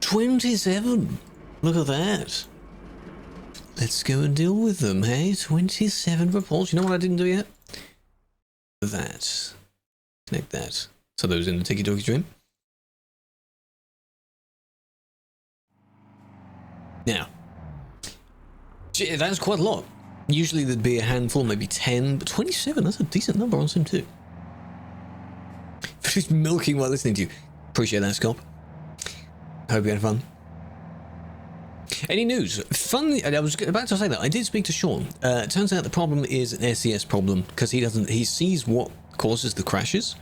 27. Look at that. Let's go and deal with them, hey? 27 reports. You know what I didn't do yet? That. Connect that. So those in the Tiki-Toki stream. Now. That's quite a lot. Usually there'd be a handful, maybe 10, but 27, that's a decent number on Sim 2. Just milking while listening to you. Appreciate that, Scop. Hope you had fun. Any news? Fun. I was about to say that. I did speak to Sean. It turns out the problem is an SES problem because he sees what causes the crashes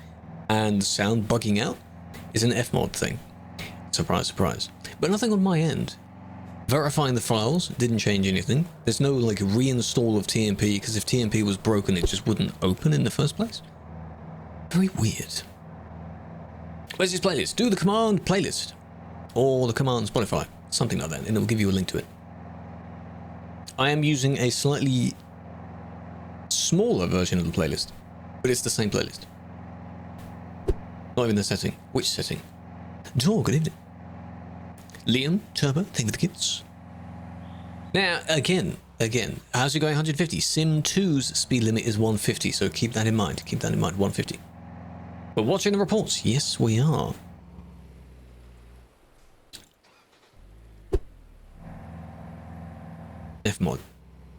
and sound bugging out is an Fmod thing. Surprise, surprise. But nothing on my end. Verifying the files didn't change anything. There's no like reinstall of TMP because if TMP was broken, it just wouldn't open in the first place. Very weird. Where's this playlist? Do the command playlist or the command Spotify, something like that, and it will give you a link to it. I am using a slightly smaller version of the playlist, but it's the same playlist. Not even the setting. Which setting? Door, good evening. Liam, Turbo, thank you for the kits. Now, again, how's it going? 150. Sim 2's speed limit is 150, so keep that in mind. Keep that in mind, 150. We're watching the reports. Yes, we are. Fmod.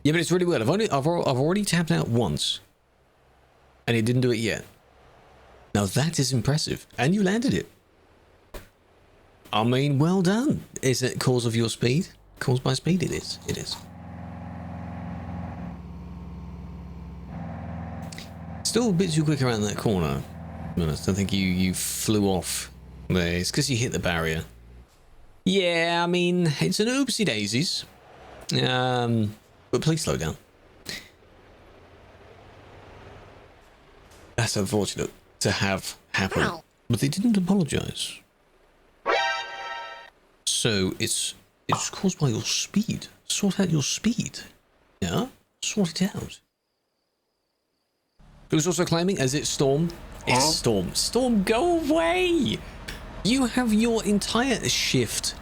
Yeah, but it's really weird. I've already tapped out once, and it didn't do it yet. Now that is impressive, and you landed it. I mean, well done. Is it cause of your speed? Caused by speed? It is. It is. Still a bit too quick around that corner. To be honest, I think you flew off there. It's because you hit the barrier. Yeah, I mean, it's an oopsie daisies. But please slow down. That's unfortunate to have happen. But they didn't apologize. So it's caused by your speed. Sort out your speed. Yeah? Sort it out. Who's also claiming, as it's Storm? It's Storm. Storm, go away! You have your entire shift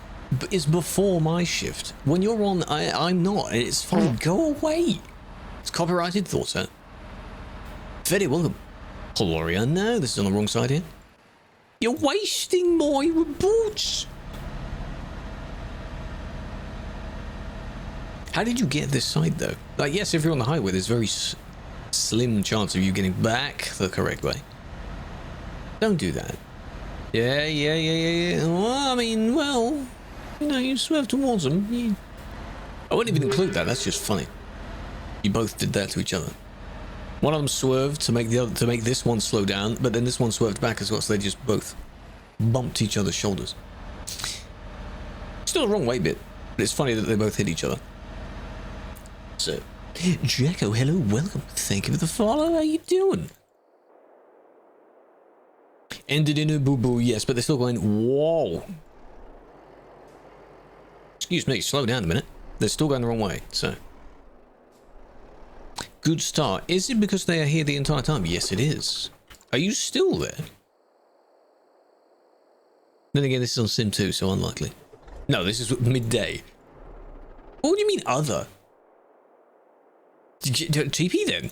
is before my shift. When you're on, I'm not. It's fine. Go away. It's copyrighted. Thought so. Very welcome. Gloria, no, this is on the wrong side here. You're wasting my reports. How did you get this side though? Like, yes, if you're on the highway, there's very slim chance of you getting back the correct way. Don't do that. Yeah. Well, I mean, well, you know, you swerve towards them. I wouldn't even include that. That's just funny. You both did that to each other. One of them swerved to make this one slow down, but then this one swerved back as well, so they just both bumped each other's shoulders. Still the wrong way bit, but it's funny that they both hit each other. So, Jacko, hello, welcome. Thank you for the follow. How you doing? Ended in a boo-boo, yes, but they're still going, whoa. Excuse me, slow down a minute. They're still going the wrong way, so. Good start. Is it because they are here the entire time? Yes, it is. Are you still there? Then again, this is on Sim 2, so unlikely. No, this is midday. What do you mean, other? TP then?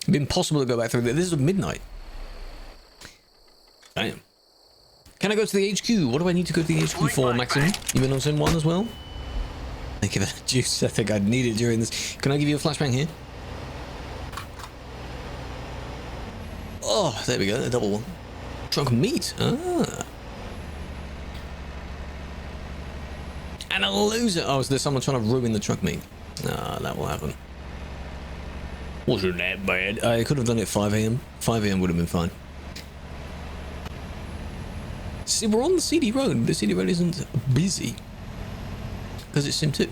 It'd be impossible to go back through there. This is midnight. Damn. Can I go to the HQ? What do I need to go to the HQ for, Maxim? You been on Sim 1 as well? Thank you for that juice. I think I'd need it during this. Can I give you a flashbang here? Oh, there we go. A double one. Trunk meat. Ah. And a loser. Oh, is there someone trying to ruin the truck meat? Ah, that will happen. Wasn't that bad. I could have done it at 5 AM. 5 AM would have been fine. See, we're on the CD road. The CD road isn't busy. Because it's Sim 2.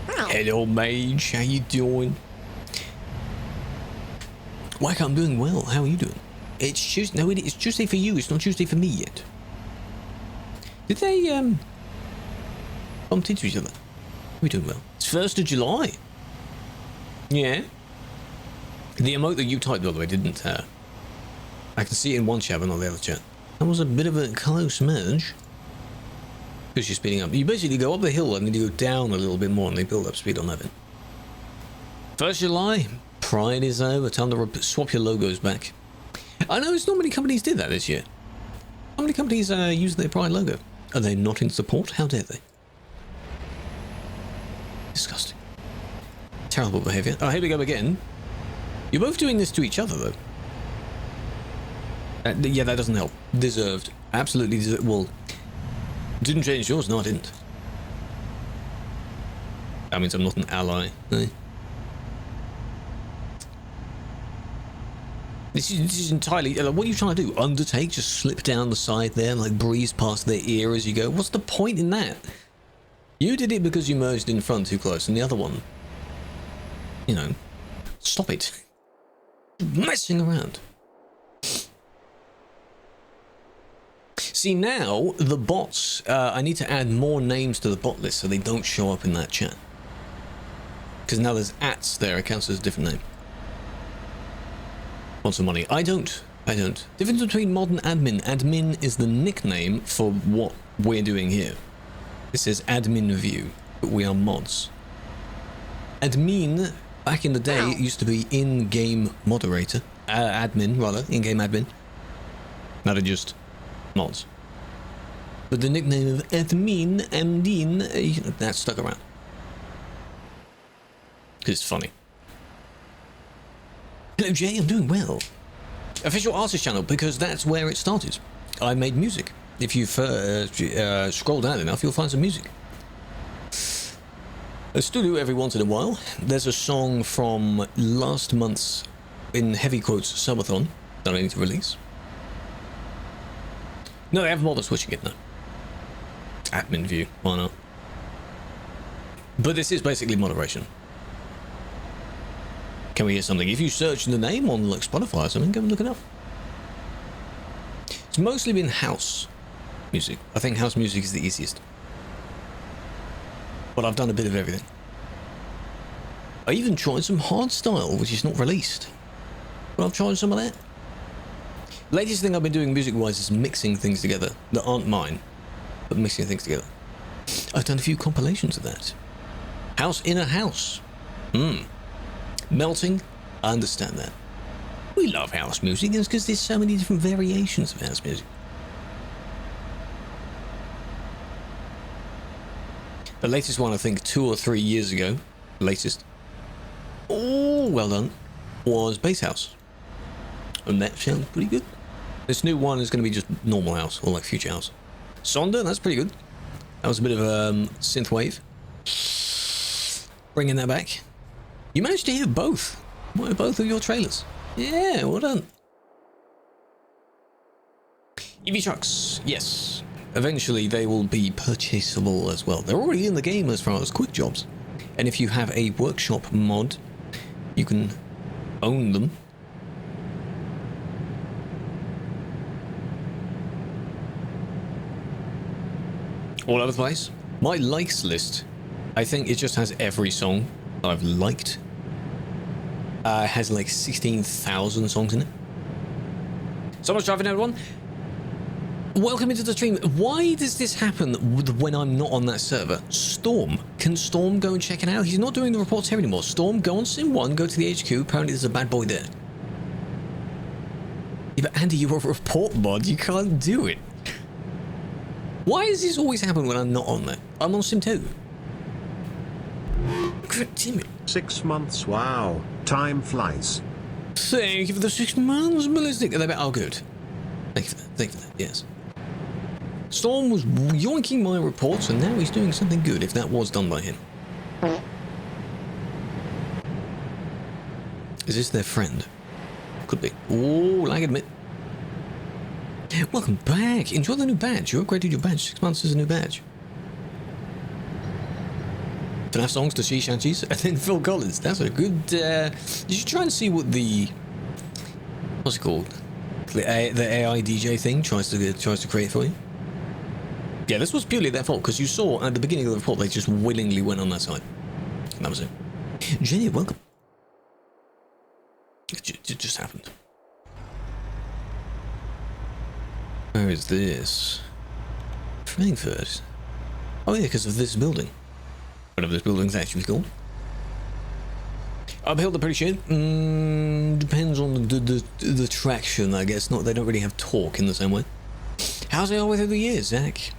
Hello, Mage. How you doing? Whack, I'm doing well. How are you doing? It's Tuesday. No, it's Tuesday for you. It's not Tuesday for me yet. Did they, bump into each other? We're doing well. It's 1st of July. Yeah. The emote that you typed, by the way, didn't, I can see it in one chat, but not the other chat. That was a bit of a close merge. Because you're speeding up. You basically go up the hill and then you go down a little bit more and they build up speed on that bit. 1st July. Pride is over. Time to swap your logos back. I noticed not many companies did that this year. How many companies use their Pride logo? Are they not in support? How dare they? Disgusting. Terrible behaviour. Oh, here we go again. You're both doing this to each other, though. Yeah, that doesn't help. Deserved. Absolutely deserved. Well, didn't change yours. No, I didn't. That means I'm not an ally. Eh? This is entirely... what are you trying to do? Undertake? Just slip down the side there and like breeze past their ear as you go? What's the point in that? You did it because you merged in front too close, and the other one... You know... Stop it. Messing around. See, now, the bots... I need to add more names to the bot list so they don't show up in that chat. Because now there's ats there. It counts as a different name. Want some money? I don't. Difference between mod and admin. Admin is the nickname for what we're doing here. This says admin view, but we are mods. Admin, back in the day, it used to be in-game moderator. Admin, rather. In-game admin. Now they're just mods. But the nickname of admin, Amdeen, that's stuck around. Because it's funny. Hello Jay, I'm doing well. Official artist channel, because that's where it started. I made music. If you scroll down enough, you'll find some music. I still do every once in a while. There's a song from last month's, in heavy quotes, subathon that I need to release. No, they haven't bothered switching it now. Admin view, why not? But this is basically moderation. Can we hear something? If you search the name on like Spotify or something, go and look it up. It's mostly been house music. I think house music is the easiest. But I've done a bit of everything. I even tried some hardstyle, which is not released. But I've tried some of that. Latest thing I've been doing music-wise is mixing things together that aren't mine, but mixing things together. I've done a few compilations of that. House in a house. Melting, I understand that. We love house music, it's because there's so many different variations of house music. The latest one, I think 2 or 3 years ago, latest, oh, well done, was Bass House. And that sounds pretty good. This new one is going to be just normal house, or like future house. Sonder, that's pretty good. That was a bit of synthwave. Bringing that back. You managed to hear both. Both of your trailers. Yeah, well done. EV trucks, yes. Eventually they will be purchasable as well. They're already in the game as far as quick jobs. And if you have a workshop mod, you can own them. All over the place. My likes list, I think it just has every song I've liked. It has like 16,000 songs in it. Someone's driving everyone. Welcome into the stream. Why does this happen when I'm not on that server? Storm. Can Storm go and check it out? He's not doing the reports here anymore. Storm, go on Sim 1, go to the HQ. Apparently there's a bad boy there. Yeah, but Andy, you're a report mod. You can't do it. Why does this always happen when I'm not on there? I'm on Sim 2. Damn it. 6 months, wow. Time flies. Thank you for the 6 months, Ballistic. Oh, good. Thank you for that. Thank you for that, yes. Storm was yoinking my reports, and now he's doing something good, if that was done by him. Is this their friend? Could be. Oh, I admit. Welcome back. Enjoy the new badge. You upgraded your badge. 6 months is a new badge. FNAF songs to She Shanties, and then Phil Collins. That's a good. You should try and see what the what's it called? The AI DJ thing tries to create for you. Yeah, this was purely their fault because you saw at the beginning of the report they just willingly went on that side. And that was it. Jenny, welcome. It just happened. Where is this? Frankfurt. Oh yeah, because of this building. Whatever this building's actually called. Uphill, they're pretty shit. Depends on the traction, I guess. Not, they don't really have torque in the same way. How's it all through the years, Zach?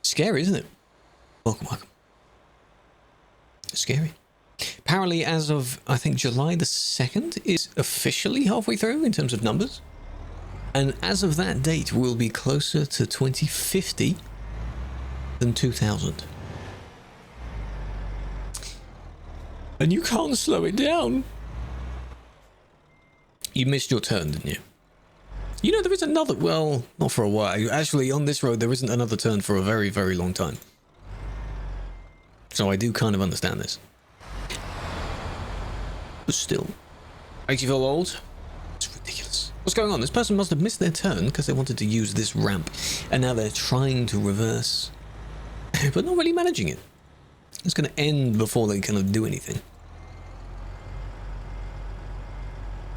Scary, isn't it? Welcome, welcome. Scary. Apparently, as of, I think, July the 2nd is officially halfway through in terms of numbers. And as of that date, we'll be closer to 2050 than 2000. And you can't slow it down. You missed your turn, didn't you? You know, there is another... Well, not for a while. Actually, on this road, there isn't another turn for a very, very long time. So I do kind of understand this. But still. Makes you feel old? It's ridiculous. What's going on? This person must have missed their turn because they wanted to use this ramp. And now they're trying to reverse. But not really managing it. It's going to end before they kind of do anything.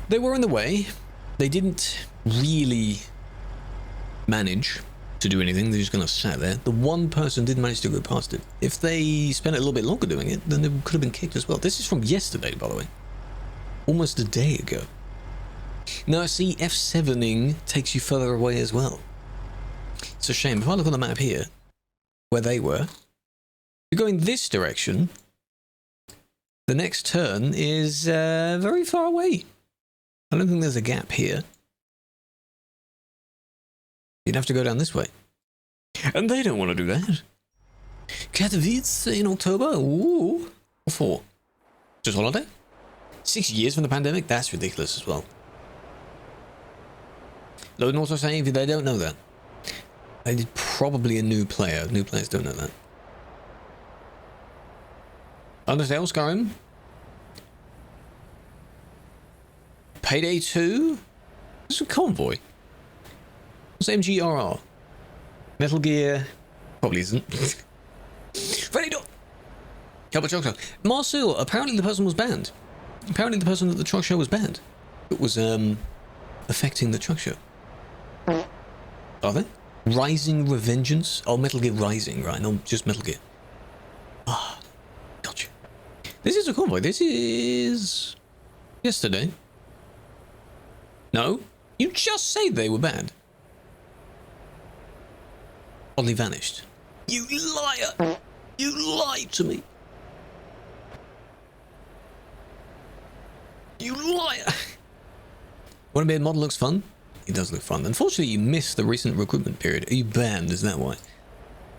They were in the way. They didn't really manage to do anything. They're just kind of sat there. The one person did manage to go past it. If they spent a little bit longer doing it, then they could have been kicked as well. This is from yesterday, by the way. Almost a day ago. Now, see, F7ing takes you further away as well. It's a shame. If I look on the map here, where they were, you're going this direction. The next turn is very far away. I don't think there's a gap here. You'd have to go down this way. And they don't want to do that. Katowice in October? Ooh. What for? Just holiday? 6 years from the pandemic? That's ridiculous as well. Load and also saying they don't know that. They're probably a new player. New players don't know that. Undertale, Skyrim. Payday 2? This is a convoy. What's MGRR? Metal Gear? Probably isn't. Ready to... Couple truck show. Marcel, apparently the person was banned. Apparently the person at the truck show was banned. It was, affecting the truck show. Are they? Rising Revengeance? Oh, Metal Gear Rising, right? No, just Metal Gear. Ah, gotcha. This is a convoy. This is... yesterday. No? You just said they were banned. Oddly vanished. You liar! You lied to me! You liar! Want to be a model looks fun? It does look fun. Unfortunately, you missed the recent recruitment period. Are you banned? Is that why?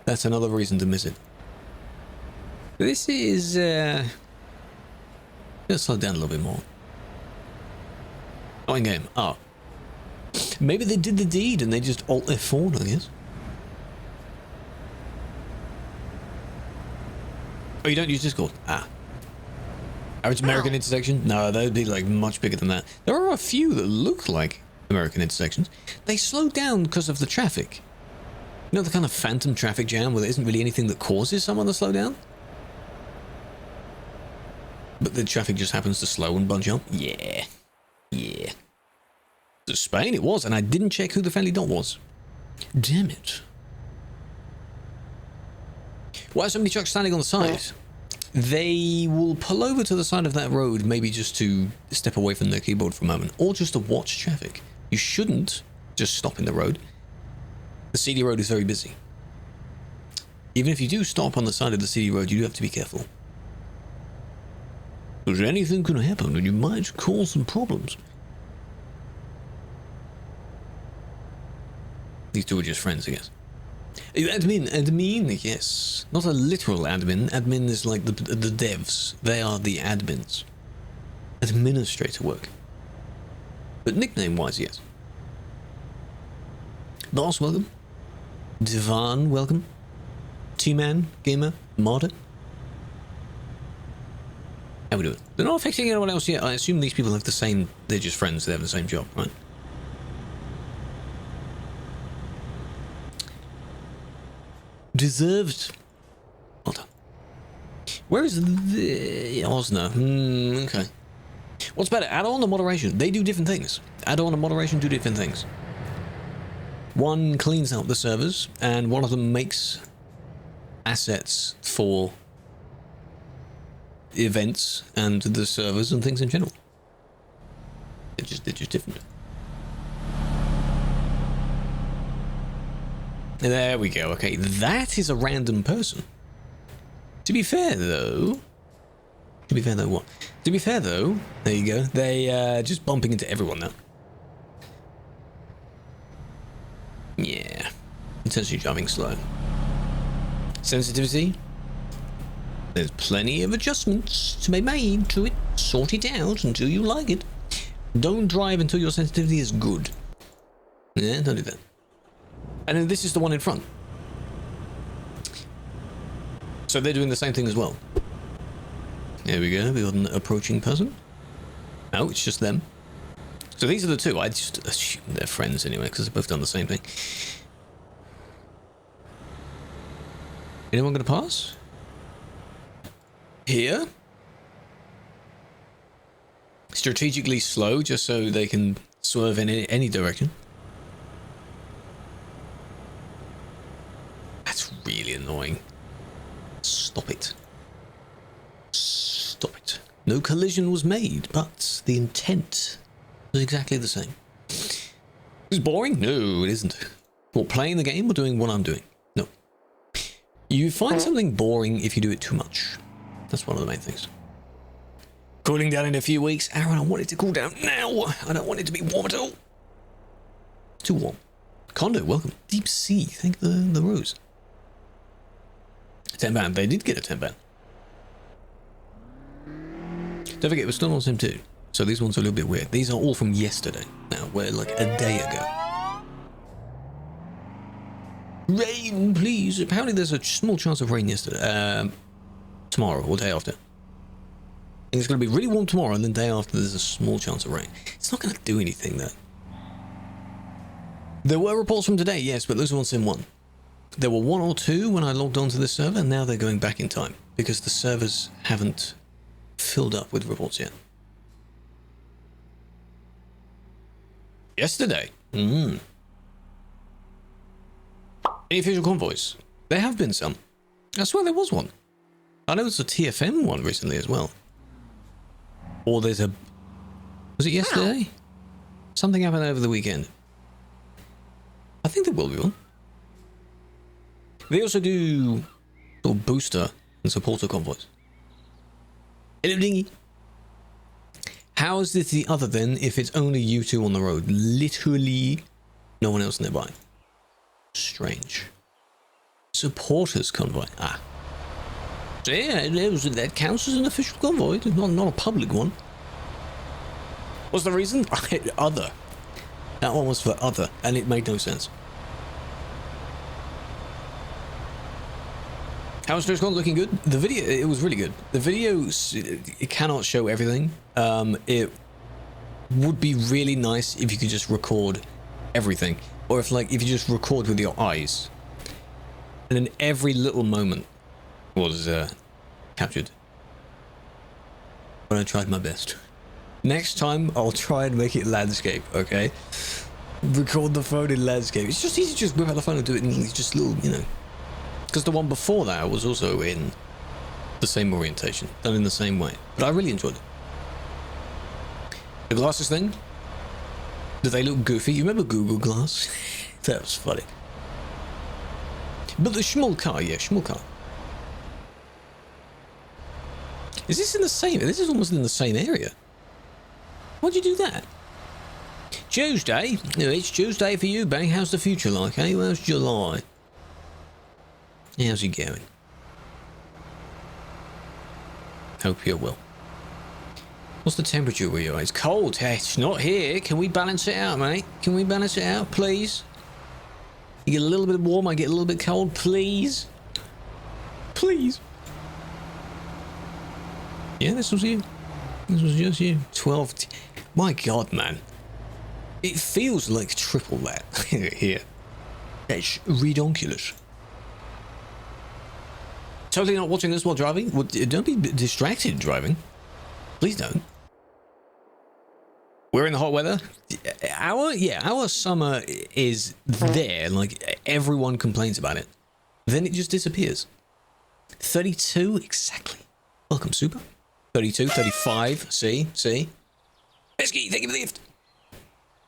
That's another reason to miss it. This is, let's slow down a little bit more. Oh, in game. Oh. Maybe they did the deed and they just Alt F4'd, I guess. Oh, you don't use Discord? Ah. Average American intersection? No, that would be like much bigger than that. There are a few that look like American intersections. They slow down because of the traffic. You know, the kind of phantom traffic jam where there isn't really anything that causes someone to slow down? But the traffic just happens to slow and bunch up? Yeah. Yeah. Spain it was, and I didn't check who the friendly dot was. Damn it. Why are so many trucks standing on the side? They will pull over to the side of that road, maybe just to step away from their keyboard for a moment, or just to watch traffic. You shouldn't just stop in the road. The CD road is very busy. Even if you do stop on the side of the CD road, you do have to be careful. Because anything can happen, and you might cause some problems. These two are just friends, I guess. Admin, yes. Not a literal admin. Admin is like the devs. They are the admins. Administrator work. But nickname-wise, yes. Boss, welcome. Divan, welcome. T-Man, Gamer, Modder. How we doing? They're not affecting anyone else yet. I assume these people have the same... They're just friends. They have the same job, right? Deserved. Well done. Where is the Osner? Okay. What's better, add-on or moderation? They do different things. Add-on and moderation do different things. One cleans out the servers, and one of them makes assets for events and the servers and things in general. They're just different. There we go. Okay, that is a random person. To be fair though, what? To be fair though, there you go. They just bumping into everyone now. Yeah, intentionally driving slow. Sensitivity. There's plenty of adjustments to be made to it. Sort it out until you like it. Don't drive until your sensitivity is good. Yeah, don't do that. And then this is the one in front. So they're doing the same thing as well. There we go. We got an approaching person. No, it's just them. So these are the two. I just assume they're friends anyway, because they've both done the same thing. Anyone going to pass? Here? Strategically slow, just so they can swerve in any direction. That's really annoying. Stop it. Stop it. No collision was made, but the intent was exactly the same. Is it boring? No, it isn't. What, playing the game or doing what I'm doing? No. You find something boring if you do it too much. That's one of the main things. Cooling down in a few weeks. Aaron, I want it to cool down now. I don't want it to be warm at all. Too warm. Condo, welcome. Deep Sea, thank the rose. 10 band. They did get a 10 band. Don't forget, we're still on Sim 2. So these ones are a little bit weird. These are all from yesterday. Now, we're like a day ago. Rain, please. Apparently there's a small chance of rain yesterday. Tomorrow or day after. I think it's going to be really warm tomorrow, and then day after there's a small chance of rain. It's not going to do anything though. There were reports from today, yes, but those were on Sim 1. There were 1 or 2 when I logged onto this server, and now they're going back in time because the servers haven't filled up with reports yet. Yesterday. Any official convoys? There have been some. I swear there was one. I know there's a TFM one recently as well. Or there's a... Was it yesterday? Something happened over the weekend. I think there will be one. They also do sort of booster and supporter convoys. Hello, Dingy. How is this the other then if it's only you two on the road? Literally no one else nearby. Strange. Supporters convoy. Ah. So yeah, that counts as an official convoy, not a public one. What's the reason? Other. That one was for other, and it made no sense. How's TruckersMP looking good? The video, it was really good. The video, it cannot show everything. It would be really nice if you could just record everything. Or if you just record with your eyes. And then every little moment was captured. But I tried my best. Next time, I'll try and make it landscape, okay? Record the phone in landscape. It's just easy to just whip out the phone and do it in just little, you know. Because the one before that was also in the same orientation, done in the same way. But I really enjoyed it. The glasses thing, do they look goofy? You remember Google Glass? That was funny. But the small car, yeah, small car. Is this in the same? This is almost in the same area. Why'd you do that? Tuesday? No, it's Tuesday for you, Bang. How's the future like, eh? How's July? How's it going? Hope you're well. What's the temperature where you are? It's cold. Hey, it's not here. Can we balance it out, mate? Can we balance it out, please? You get a little bit warm, I get a little bit cold, please? Please? Yeah, this was you. This was just you. 12. My God, man. It feels like triple that here. That's redonkulous. Totally not watching this while driving? Well, don't be distracted driving. Please don't. We're in the hot weather. Our summer is there. Like, everyone complains about it. Then it just disappears. 32, exactly. Welcome, Super. 32, 35, see? Pesky, thank you for the gift.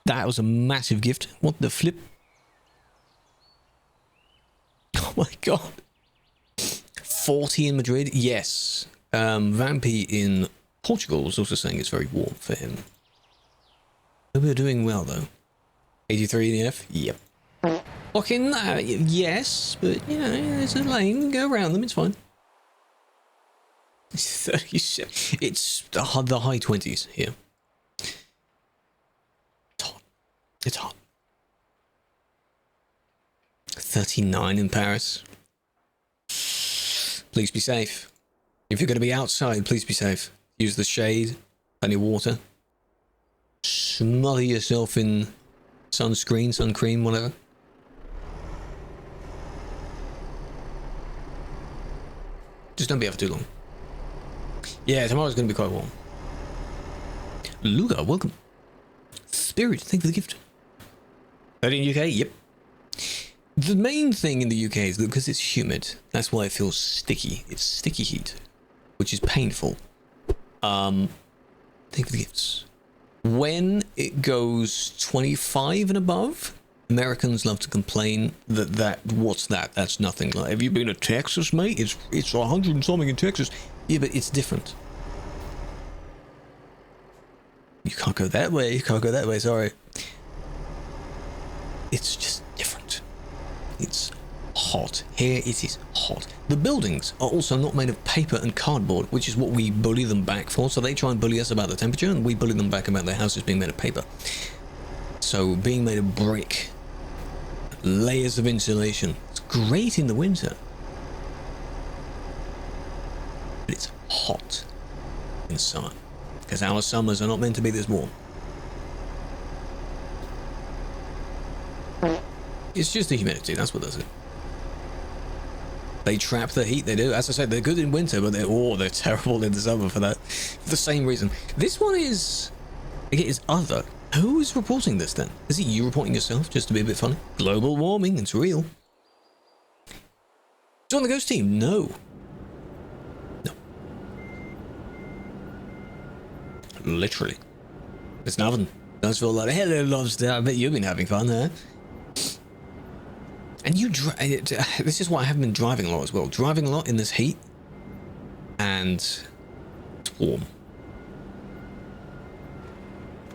That was a massive gift. What the flip? Oh my god. 40 in Madrid? Yes. Vampy in Portugal was also saying it's very warm for him. We're doing well, though. 83 in the F? Yep. Fucking, yes, but, you know, there's a lane. Go around them, it's fine. It's 37. It's the high 20s here. It's hot. It's hot. 39 in Paris. Please be safe. If you're going to be outside, please be safe. Use the shade, plenty of water. Smother yourself in sunscreen, sun cream, whatever. Just don't be out for too long. Yeah, tomorrow's going to be quite warm. Luga, welcome. Spirit, thank you for the gift. 30 in UK? Yep. The main thing in the UK is that because it's humid, that's why it feels sticky. It's sticky heat, which is painful. Thank you for the gifts. When it goes 25 and above, Americans love to complain that what's that? That's nothing. Like, have you been to Texas, mate? It's 100 and something in Texas. Yeah, but it's different. You can't go that way. You can't go that way. Sorry. It's just different. It's hot. Here it is hot. The buildings are also not made of paper and cardboard, which is what we bully them back for. So they try and bully us about the temperature, and we bully them back about their houses being made of paper. So being made of brick, layers of insulation, it's great in the winter. But it's hot in the summer, because our summers are not meant to be this warm. It's just the humidity, that's what does it. They trap the heat, they do. As I said, they're good in winter, but they're terrible in the summer for that. For the same reason. This one is... It is other. Who is reporting this then? Is it you reporting yourself, just to be a bit funny? Global warming, it's real. It's on the Ghost team? No. No. Literally. It's nothing. Don't feel like, hello, lobster. I bet you've been having fun, huh? And you this is why I haven't been driving a lot as well. Driving a lot in this heat, and it's warm.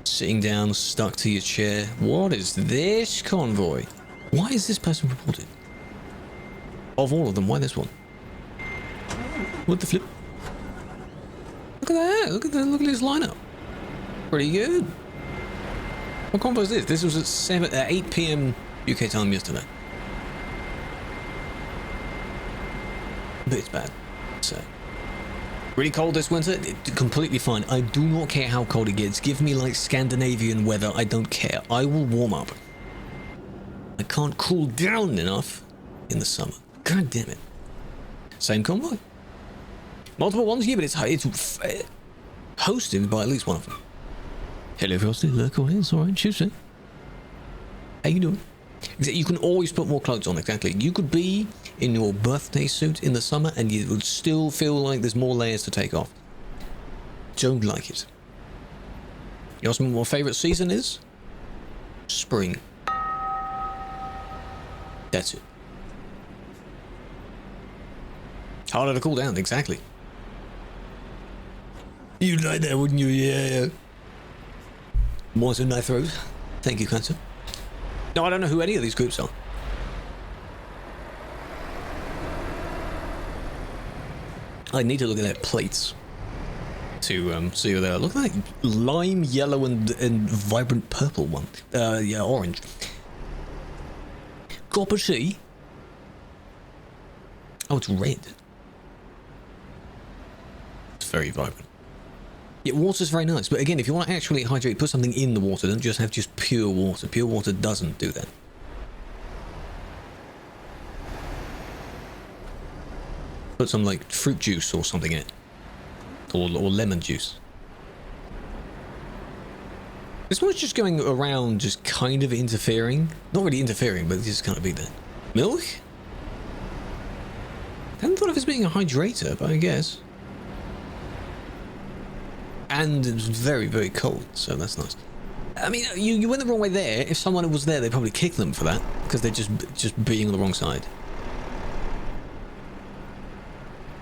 Sitting down, stuck to your chair. What is this convoy? Why is this person reported? Of all of them, why this one? What the flip? Look at that! Look at this lineup. Pretty good. What convoy is this? This was at 8 PM UK time yesterday. But it's bad. So, really cold this winter? Completely fine. I do not care how cold it gets. Give me like Scandinavian weather. I don't care. I will warm up. I can't cool down enough in the summer. God damn it. Same convoy. Multiple ones? Yeah, but it's hosted by at least one of them. Hello, Frosty. Look, it's alright. Tuesday. How you doing? You can always put more clothes on, exactly. You could be in your birthday suit in the summer and you would still feel like there's more layers to take off. Don't like it. You ask me what my favourite season is? Spring. That's it. Harder to cool down, exactly. You'd like that, wouldn't you? Yeah. More than my throat. Thank you, Cancer. No, I don't know who any of these groups are. I need to look at their plates to see who they are. Look at that lime, yellow, and vibrant purple one. Yeah, orange. Copper Sea. Oh, it's red. It's very vibrant. Yeah, water's very nice, but again, if you want to actually hydrate, put something in the water. Don't just have just pure water. Pure water doesn't do that. Put some like fruit juice or something in it, or lemon juice. This one's just going around, just kind of interfering. Not really interfering, but just kind of be there. Milk? I hadn't thought of this being a hydrator, but I guess. And it was very, very cold, so that's nice. I mean, you went the wrong way there. If someone was there, they'd probably kick them for that, because they're just being on the wrong side.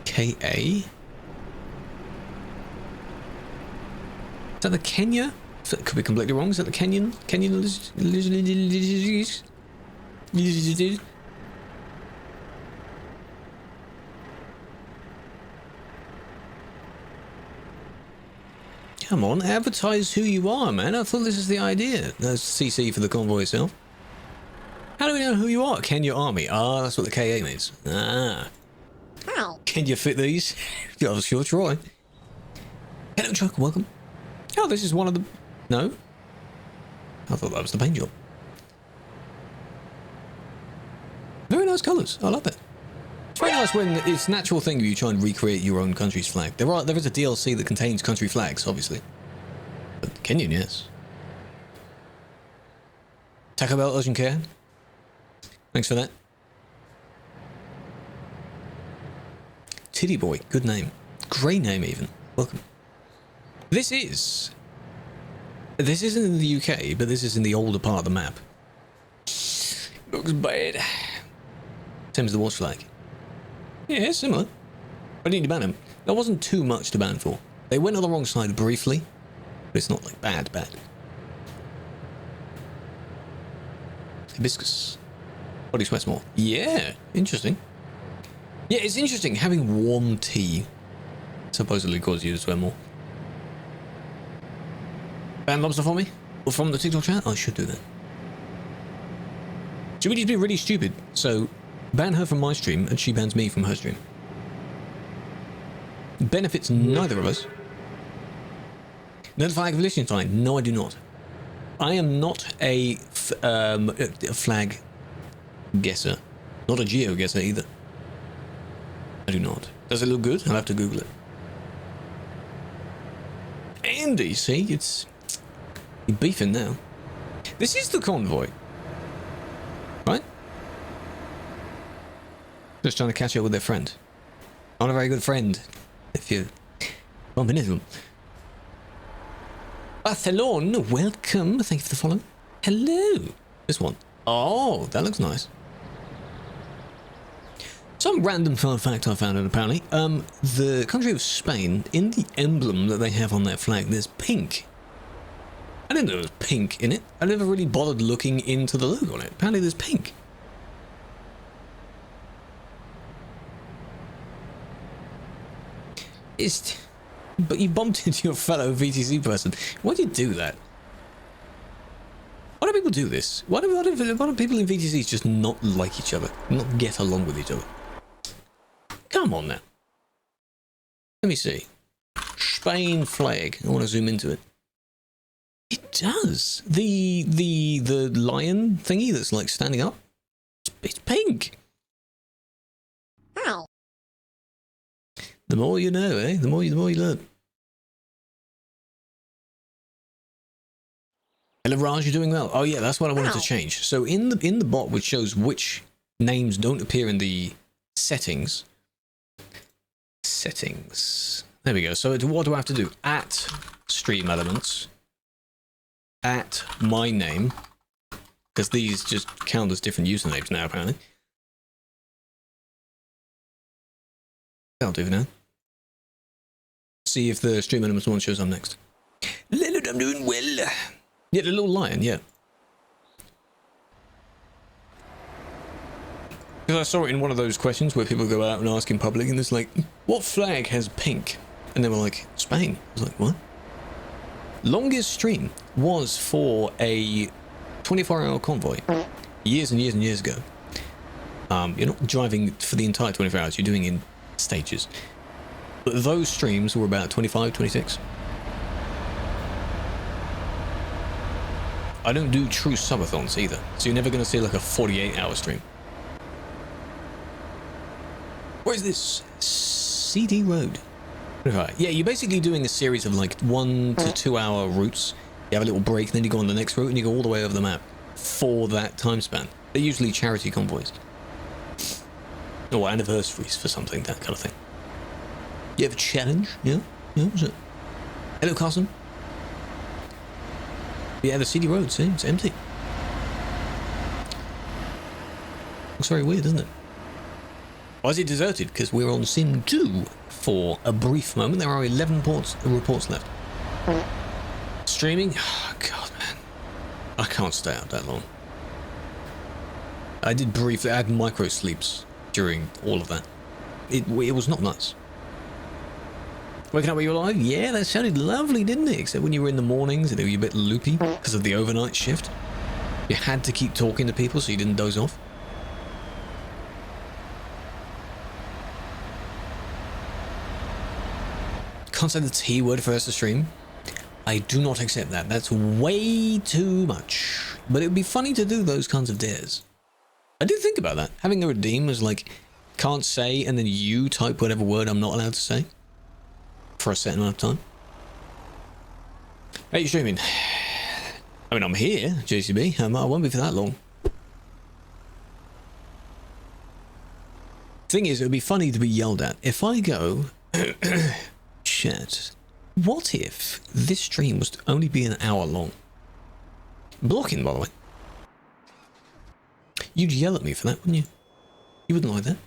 KA? Is that the Kenya? Could be completely wrong. Is that the Kenyan? Come on, advertise who you are, man. I thought this is the idea. That's CC for the convoy itself. How do we know who you are? Kenya Army. Ah, that's what the KA means. Ah. Hi. Can you fit these? Yeah, sure, try. Hello, Chuck. Welcome. Oh, this is one of the... No? I thought that was the paint job. Very nice colours. I love that. It's very nice when it's a natural thing you try and recreate your own country's flag. There is a DLC that contains country flags, obviously. But Kenyan, yes. Taco Bell Urgent Care. Thanks for that. Titty Boy. Good name. Great name, even. Welcome. This isn't in the UK, but this is in the older part of the map. Looks bad. Same as the Watch flag. Yeah, similar. I need to ban him. There wasn't too much to ban for. They went on the wrong side briefly, but it's not like bad. Hibiscus. Body sweats more. Yeah, interesting. Yeah, it's interesting having warm tea supposedly causes you to sweat more. Ban lobster for me? Or from the TikTok chat? I should do that. Should we just be really stupid? So, ban her from my stream, and she bans me from her stream. Benefits neither of us. Notify of Liechtenstein. No, I do not. I am not a flag guesser. Not a geo guesser either. I do not. Does it look good? I'll have to Google it. Andy, see? You're beefing now. This is the convoy. Right? Just trying to catch up with their friend. Not a very good friend, if you bump into them. Barcelona, welcome. Thank you for the follow. Hello. This one. Oh, that looks nice. Some random fun fact I found out apparently. The country of Spain, in the emblem that they have on their flag, there's pink. I didn't know there was pink in it. I never really bothered looking into the logo on it. Apparently there's pink. But you bumped into your fellow VTC person. Why do you do that? Why do people do this? Why do people in VTCs just not like each other? Not get along with each other? Come on now. Let me see. Spain flag. I want to zoom into it. It does. The lion thingy that's like standing up. It's pink. Hi. The more you know, eh? The more you learn. Hello, Raj, you're doing well. Oh yeah, that's what I wanted to change. So in the bot, which shows which names don't appear in the settings. There we go. So what do I have to do? At stream elements. At my name. Because these just count as different usernames now, apparently. I'll do it now. See if the stream elements one shows up next. Leonard, I'm doing well. Yeah, the little lion, yeah. Because I saw it in one of those questions where people go out and ask in public, and it's like, what flag has pink? And they were like, Spain. I was like, what? Longest stream was for a 24-hour convoy. Years and years and years ago. You're not driving for the entire 24 hours, you're doing it in stages. But those streams were about 25, 26. I don't do true subathons either, so you're never going to see like a 48-hour stream. Where is this? CD Road. Right. Yeah, you're basically doing a series of like 1 to 2 hour routes You have a little break, and then you go on the next route, and you go all the way over the map for that time span. They're usually charity convoys. Or anniversaries for something, that kind of thing. You have a challenge? Yeah? Yeah, what's it? Hello, Carson. Yeah, the CD road, see? It's empty. Looks very weird, doesn't it? Why is it deserted? Because we're on Sim 2 for a brief moment. There are 11 reports left. Streaming? Oh, God, man. I can't stay up that long. I did briefly. I had micro sleeps during all of that. It was not nice. Waking up when you were alive? Yeah, that sounded lovely, didn't it? Except when you were in the mornings and it was a bit loopy because of the overnight shift. You had to keep talking to people so you didn't doze off. Can't say the T word first to stream. I do not accept that. That's way too much. But it would be funny to do those kinds of dares. I do think about that. Having a redeem as like, can't say, and then you type whatever word I'm not allowed to say. For a certain amount of time. Hey, you streaming? I mean, I'm here, JCB. I won't be for that long. Thing is, it would be funny to be yelled at. If I go... Chat. What if this stream was to only be an hour long? Blocking, by the way. You'd yell at me for that, wouldn't you? You wouldn't like that.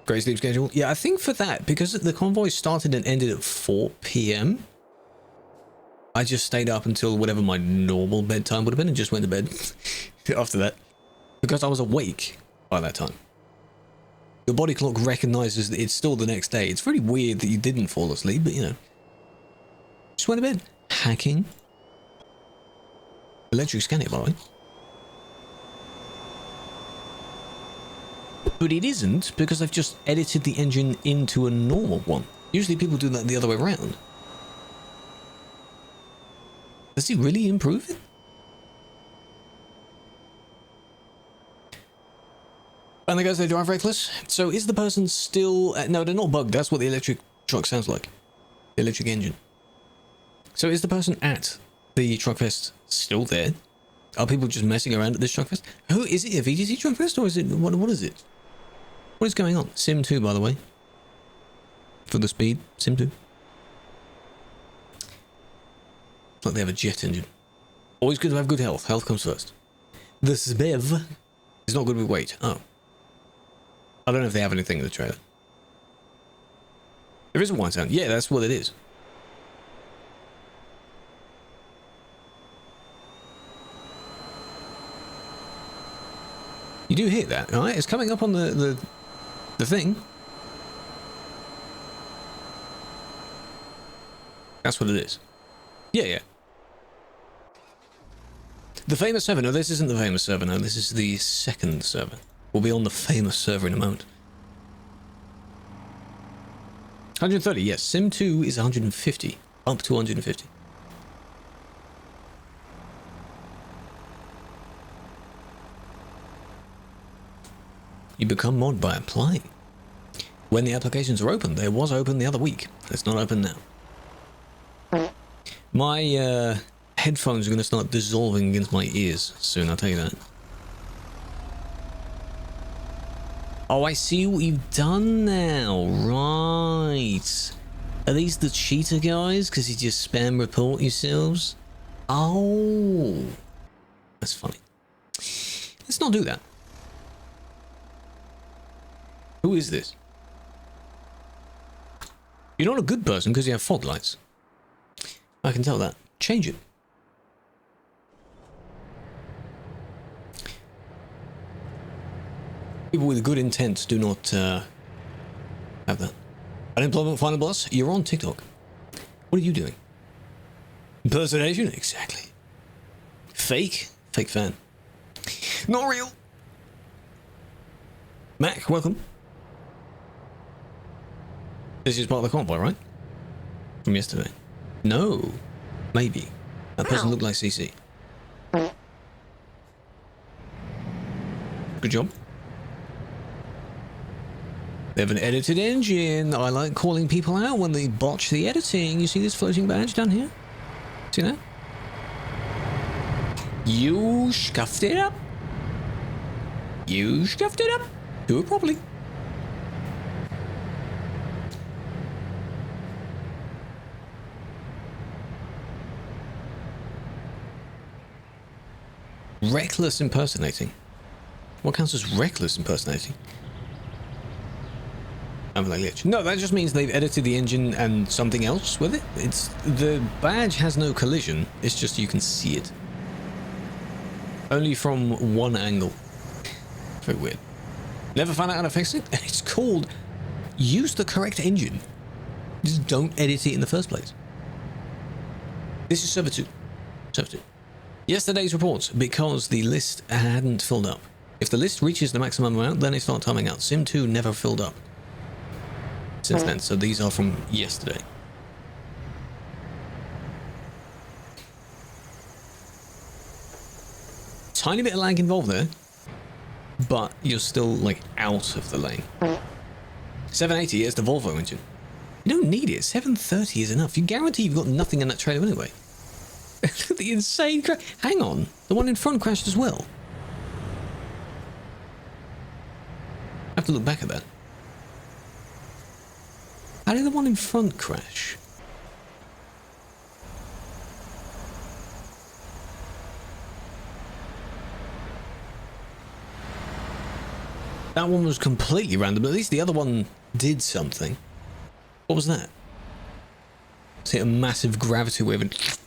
Great sleep schedule. Yeah, I think for that, because the convoy started and ended at 4 PM, I just stayed up until whatever my normal bedtime would have been and just went to bed after that. Because I was awake by that time. Your body clock recognizes that it's still the next day. It's really weird that you didn't fall asleep, but you know. Just went to bed. Hacking. Electric scanning, by the way. But it isn't, because I've just edited the engine into a normal one. Usually people do that the other way around. Does he really improve it? And the guys, they drive reckless. So is the person still... no, they're not bugged. That's what the electric truck sounds like. The electric engine. So is the person at the truck fest still there? Are people just messing around at this truck fest? Who is it? A VGC truck fest, or is it... What is it? What is going on? Sim 2, by the way. For the speed. Sim 2. It's like they have a jet engine. Always good to have good health. Health comes first. The SBEV is not good with weight. Oh. I don't know if they have anything in the trailer. There is a white sound. Yeah, that's what it is. You do hear that, right? It's coming up on the thing. That's what it is. Yeah, yeah. The famous server. No, this isn't the famous server. No, this is the second server. We'll be on the famous server in a moment. 130, yes. Sim 2 is 150. Up to 150. You become mod by applying. When the applications are open, there was open the other week. It's not open now. My headphones are going to start dissolving against my ears soon, I'll tell you that. Oh, I see what you've done now. Right. Are these the cheater guys? Because you just spam report yourselves? Oh. That's funny. Let's not do that. Who is this? You're not a good person because you have fog lights. I can tell that. Change it. People with good intent do not have that. Unemployment final boss, you're on TikTok. What are you doing? Impersonation? Exactly. Fake? Fake fan. Not real. Mac, welcome. This is part of the convoy, right? From yesterday. No. Maybe. That person looked like CC. Good job. They have an edited engine. I like calling people out when they botch the editing. You see this floating badge down here? See that? You scuffed it up. You scuffed it up. Do it properly. Reckless impersonating. What counts as reckless impersonating? No, that just means they've edited the engine and something else with it. It's the badge has no collision. It's just you can see it. Only from one angle. Very weird. Never found out how to fix it. And it's called use the correct engine. Just don't edit it in the first place. This is server 2. Server 2. Yesterday's reports, because the list hadn't filled up. If the list reaches the maximum amount, then it starts timing out. Sim 2 never filled up since then, so these are from yesterday. Tiny bit of lag involved there, but you're still like out of the lane. 780 is the Volvo engine. You don't need it. 730 is enough. You guarantee you've got nothing in that trailer anyway. Look at the insane crash. Hang on, the one in front crashed as well. I have to look back at that. How did the one in front crash? That one was completely random, but at least the other one did something. What was that? It's hit a massive gravity wave and...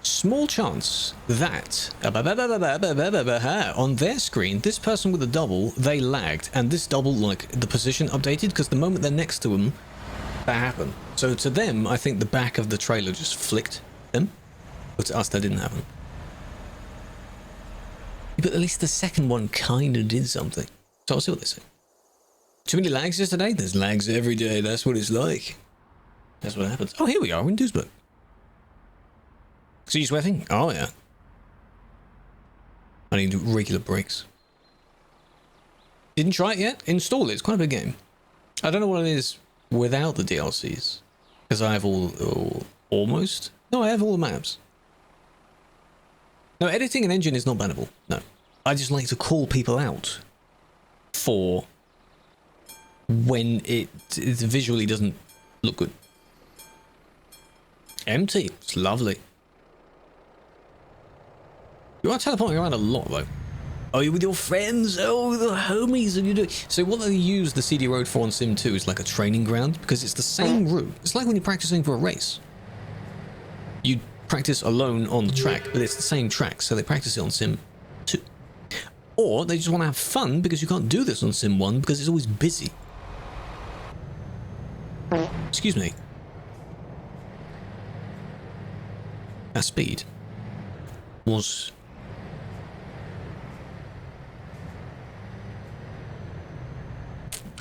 Small chance that on their screen, this person with a double, they lagged, and this double, like, the position updated, because the moment they're next to them, that happened. So to them, I think the back of the trailer just flicked them, but to us, that didn't happen. But at least the second one kind of did something. So I'll see what they say. Too many lags yesterday? There's lags every day, that's what it's like. That's what happens. Oh, here we are, we're in Duisburg. So you sweating? Oh yeah. I need regular brakes. Didn't try it yet? Install it. It's quite a big game. I don't know what it is without the DLCs. Because I have all almost. No, I have all the maps. No, editing an engine is not bannable. No. I just like to call people out for when it visually doesn't look good. Empty. It's lovely. You are teleporting around a lot, though. Oh, you're with your friends? Oh, the homies, and you do. So what they use the CD Road for on Sim 2 is like a training ground, because it's the same route. It's like when you're practicing for a race. You practice alone on the track, but it's the same track, so they practice it on Sim 2. Or they just want to have fun, because you can't do this on Sim 1, because it's always busy. Excuse me. That speed was...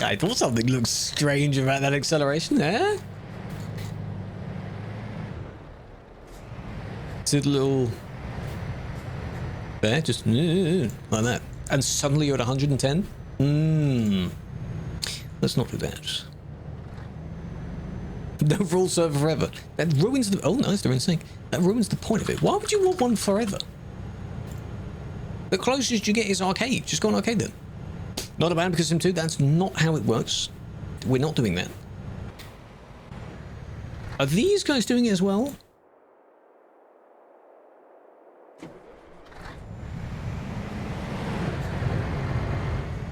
I thought something looked strange about that acceleration there. It's a little... There, just like that. And suddenly you're at 110? Let's not do that. No rule server forever. That ruins the... Oh, nice, they're in sync. That ruins the point of it. Why would you want one forever? The closest you get is arcade. Just go on arcade then. Not a ban because Sim 2, that's not how it works. We're not doing that. Are these guys doing it as well?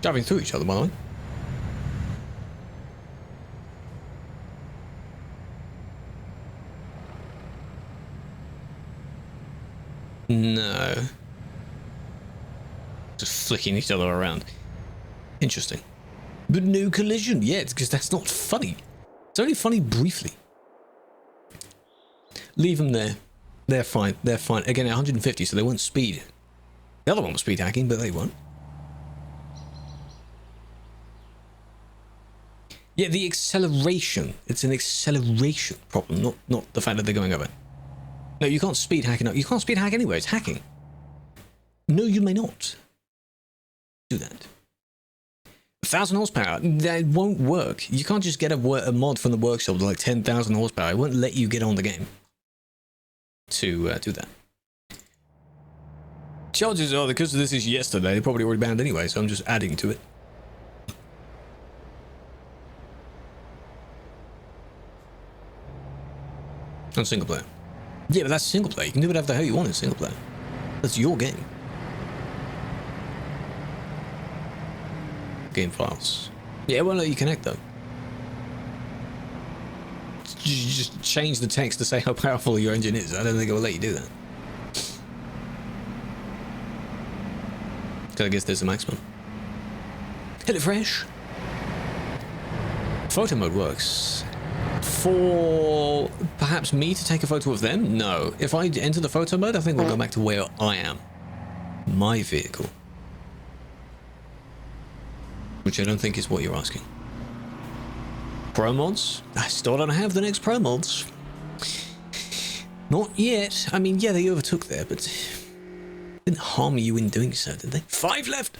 Driving through each other, by the way. No. Just flicking each other around. Interesting. But no collision yet, because that's not funny. It's only funny briefly. Leave them there. They're fine. They're fine. Again, 150, so they won't speed. The other one was speed hacking, but they won't. Yeah, the acceleration. It's an acceleration problem, not the fact that they're going over. No, you can't speed hack enough. You can't speed hack anyway. It's hacking. No, you may not do that. 1,000 horsepower, that won't work. You can't just get a mod from the workshop with like 10,000 horsepower. It won't let you get on the game to do that. Charges are, because this is yesterday, they're probably already banned anyway, so I'm just adding to it. On single player. Yeah, but that's single player. You can do whatever the hell you want in single player. That's your game. Game files. Yeah, it won't let you connect though. You just change the text to say how powerful your engine is. I don't think it will let you do that. I guess there's a maximum. Hello Fresh. Photo mode works. For perhaps me to take a photo of them? No. If I enter the photo mode, I think we'll go back to where I am. My vehicle. Which I don't think is what you're asking. Pro mods? I still don't have the next pro mods. Not yet. I mean, yeah, they overtook there, but didn't harm you in doing so, did they? 5 left!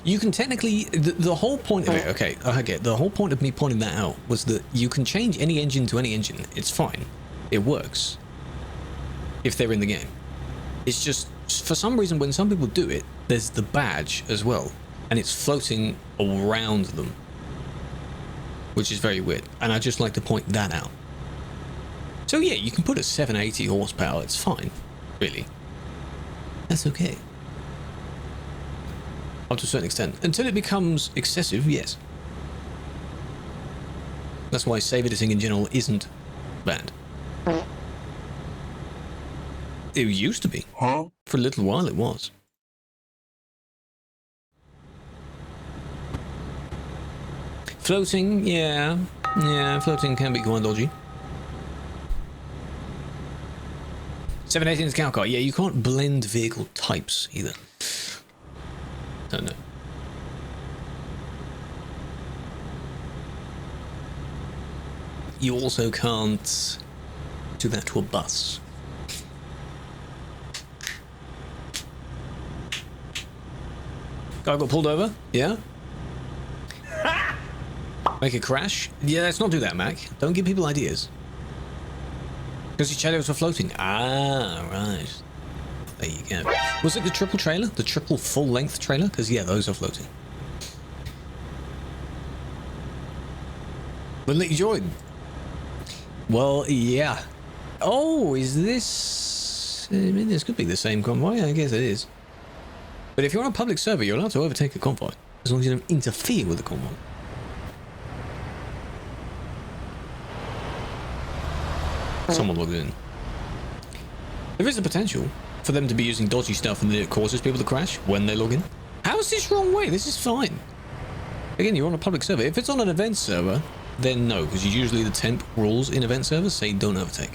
You can technically, the whole point of it, okay, I get, the whole point of me pointing that out was that you can change any engine to any engine. It's fine. It works. If they're in the game. It's just, for some reason, when some people do it, there's the badge as well. And it's floating around them. Which is very weird. And I just like to point that out. So yeah, you can put a 780 horsepower, it's fine. Really. That's okay. Up to a certain extent. Until it becomes excessive, yes. That's why save editing in general isn't banned. It used to be. Huh? For a little while it was. Floating, yeah. Yeah, floating can be quite dodgy. 718 is cow car. Yeah, you can't blend vehicle types either. No. You also can't do that to a bus. Guy got pulled over? Yeah? Make it crash? Yeah, let's not do that, Mac. Don't give people ideas. Because your shadows were floating. Ah, right. There you go. Was it the triple trailer? The triple full-length trailer? Because, yeah, those are floating. Wouldn't let you join. Well, yeah. Oh, is this... I mean, this could be the same convoy. I guess it is. But if you're on a public server, you're allowed to overtake a convoy. As long as you don't interfere with the convoy. Someone logged in. There is a potential for them to be using dodgy stuff and it causes people to crash when they log in. How is this wrong way? This is fine. Again, you're on a public server. If it's on an event server, then no, because usually the temp rules in event servers say don't overtake.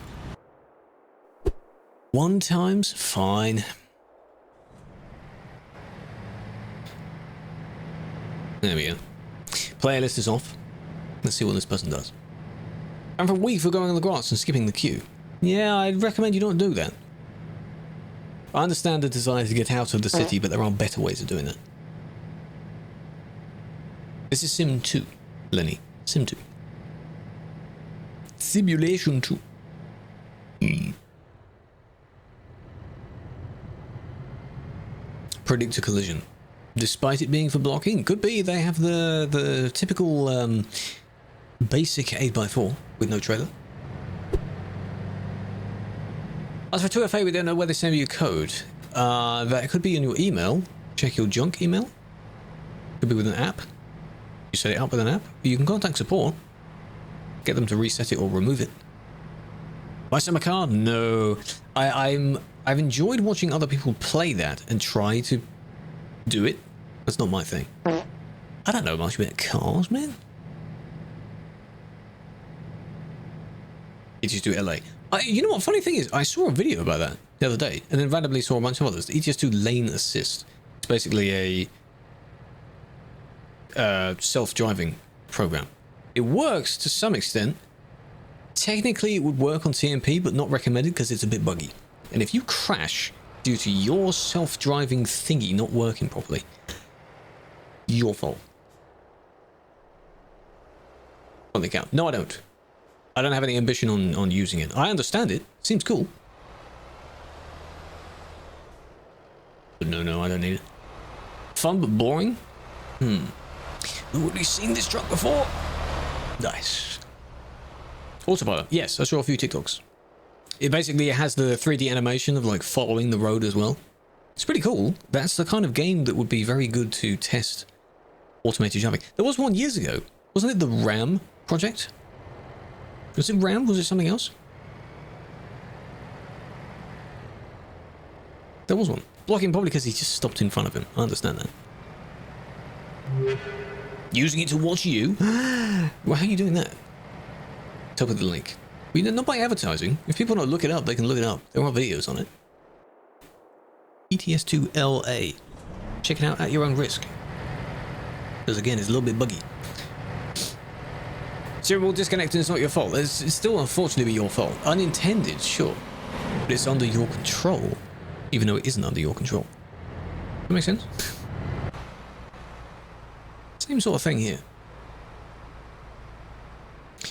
1 times, fine. There we go. Playlist is off. Let's see what this person does. And for weeks for going on the grass and skipping the queue. Yeah, I'd recommend you don't do that. I understand the desire to get out of the city, but there are better ways of doing that. This is Sim 2, Lenny. Sim 2. Simulation 2. Predict a collision. Despite it being for blocking, could be they have the typical basic 8x4 with no trailer. As for 2FA, we don't know where they send you code. That could be in your email. Check your junk email. Could be with an app. You set it up with an app. You can contact support. Get them to reset it or remove it. Buy some car? No. I've enjoyed watching other people play that and try to do it. That's not my thing. I don't know much about cars, man. ETS2 LA. You know what? Funny thing is, I saw a video about that the other day, and then randomly saw a bunch of others. The ETS2 lane assist. It's basically a self-driving program. It works to some extent, Technically, it would work on TMP, but not recommended because it's a bit buggy. And if you crash due to your self-driving thingy not working properly, your fault. On the account. No, I don't. I don't have any ambition on using it. I understand it. Seems cool. But no, I don't need it. Fun but boring? We've already seen this truck before. Nice. Autopilot. Yes, I saw a few TikToks. It basically has the 3D animation of like following the road as well. It's pretty cool. That's the kind of game that would be very good to test automated driving. There was one years ago. Wasn't it the RAM project? Was it RAM? Was it something else? There was one. Blocking probably because he just stopped in front of him. I understand that. Using it to watch you? Well, how are you doing that? Top of the link. I mean, not by advertising. If people want to look it up, they can look it up. There are videos on it. ETS2LA. Check it out at your own risk. Because again, it's a little bit buggy. Serial disconnecting is not your fault. It's still unfortunately your fault. Unintended, sure. But it's under your control. Even though it isn't under your control. That makes sense? Same sort of thing here.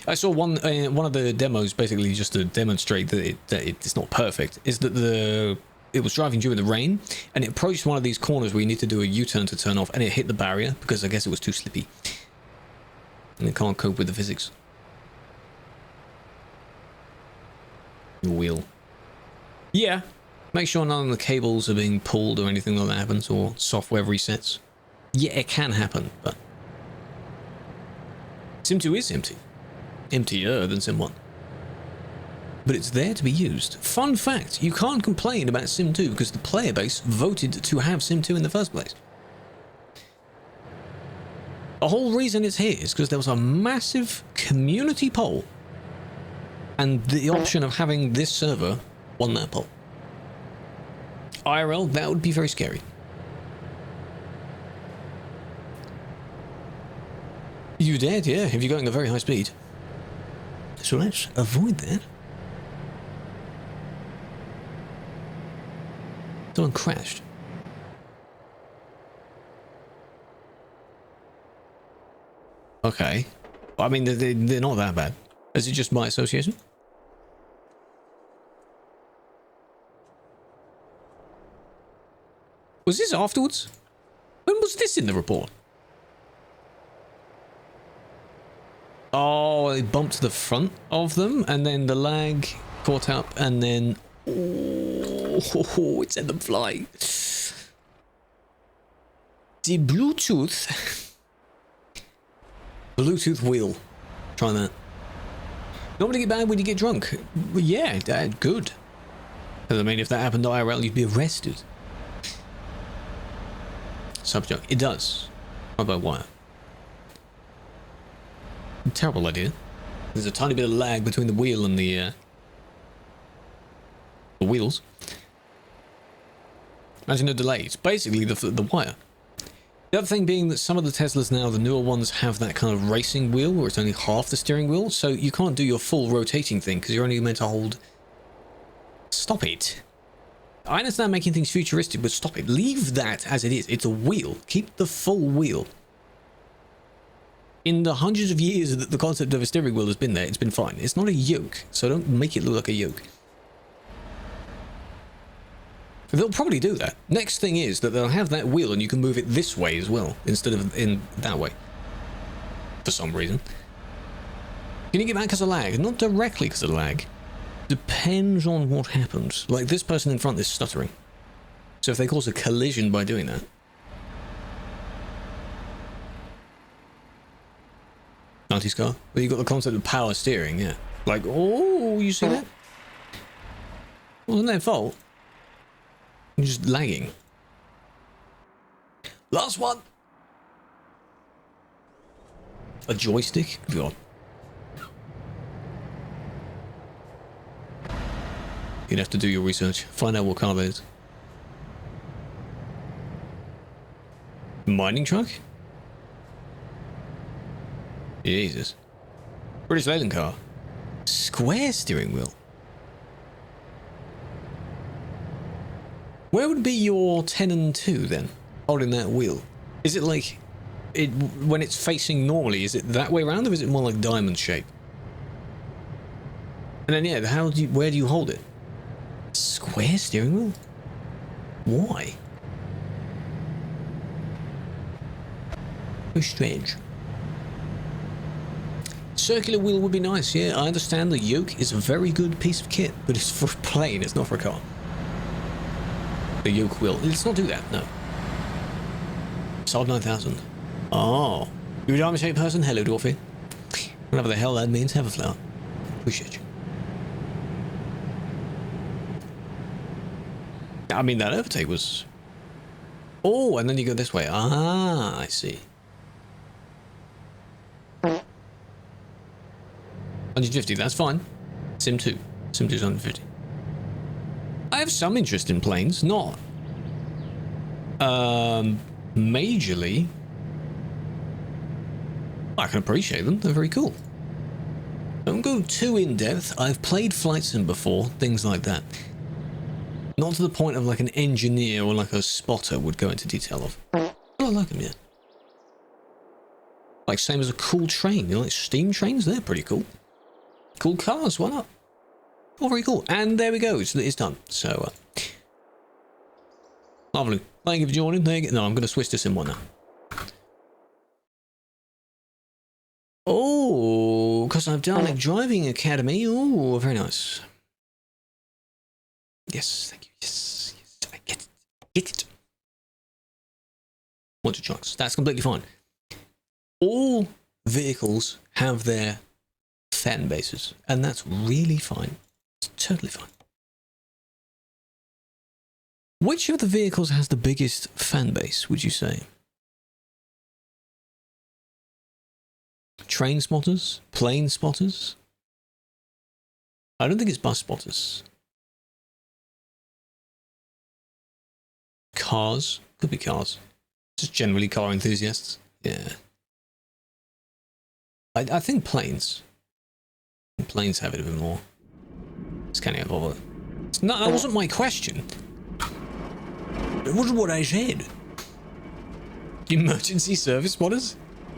I saw one of the demos, basically just to demonstrate that it's not perfect, is that it was driving during the rain, and it approached one of these corners where you need to do a U-turn to turn off, and it hit the barrier, because I guess it was too slippy. And it can't cope with the physics. The wheel. Yeah. Make sure none of the cables are being pulled or anything like that happens, or software resets. Yeah, it can happen, but... Sim 2 is empty. Emptier than Sim 1. But it's there to be used. Fun fact, you can't complain about Sim 2 because the player base voted to have Sim 2 in the first place. The whole reason it's here is because there was a massive community poll, and the option of having this server won that poll. IRL, that would be very scary. You dead, yeah, if you're going at very high speed. So let's avoid that. Someone crashed. Okay. I mean, they're not that bad. Is it just by association? Was this afterwards? When was this in the report? Oh, it bumped the front of them, and then the lag caught up, and then... Oh, it sent them flying. The Bluetooth... Bluetooth wheel. Try that. Normally get bad when you get drunk. Well, yeah, good. Because I mean, if that happened to IRL, you'd be arrested. Subject. It does. How about wire? Terrible idea. There's a tiny bit of lag between the wheel and the wheels. Imagine a delay. It's basically the wire. The other thing being that some of the Teslas now, the newer ones, have that kind of racing wheel where it's only half the steering wheel, so you can't do your full rotating thing because you're only meant to hold... Stop it. I understand making things futuristic, but stop it. Leave that as it is. It's a wheel. Keep the full wheel. In the hundreds of years that the concept of a steering wheel has been there, it's been fine. It's not a yoke, so don't make it look like a yoke. They'll probably do that. Next thing is that they'll have that wheel and you can move it this way as well, instead of in that way. For some reason. Can you get back because of lag? Not directly because of lag. Depends on what happens. Like this person in front is stuttering. So if they cause a collision by doing that. Anti-scar? Well, you've got the concept of power steering, yeah. Like, oh, you see that? Wasn't their fault. You're just lagging. Last one! A joystick? God. You'd have to do your research. Find out what car that is. Mining truck? Jesus. British Leyland car. Square steering wheel. Where would be your 10 and 2 then, holding that wheel? Is it like, when it's facing normally, is it that way around, or is it more like diamond shape? And then, yeah, where do you hold it? Square steering wheel? Why? So strange. Circular wheel would be nice, yeah. I understand the yoke is a very good piece of kit, but it's for a plane, it's not for a car. The yoke wheel. Let's not do that, no. Solid 9000. Oh. You're a diamond shaped person? Hello, Dwarfy. Whatever the hell that means, have a flower. Appreciate you. I mean, that overtake was... Oh, and then you go this way. Ah, I see. 150, that's fine. Sim 2. Sim 2 is 150. I have some interest in planes, not... majorly. I can appreciate them, they're very cool. Don't go too in-depth. I've played flight sim before, things like that. Not to the point of like an engineer or like a spotter would go into detail of. But I like them, yeah. Like same as a cool train, you know, like steam trains, they're pretty cool. Cool cars, why not? All very cool. And there we go, it's done. So, lovely. Thank you for joining. Thank you. No, I'm going to switch to Sim 1 now. Oh, because I've done a driving academy. Oh, very nice. Yes, thank you. Yes, yes, I get it. Get it. Bunch of chunks. That's completely fine. All vehicles have their fan bases, and that's really fine. It's totally fine. Which of the vehicles has the biggest fan base, would you say? Train spotters? Plane spotters? I don't think it's bus spotters. Cars? Could be cars. Just generally car enthusiasts. Yeah. I think planes. Planes have it a bit more. It's kind of bother. No, that wasn't my question. It wasn't what I said. Emergency service spotters?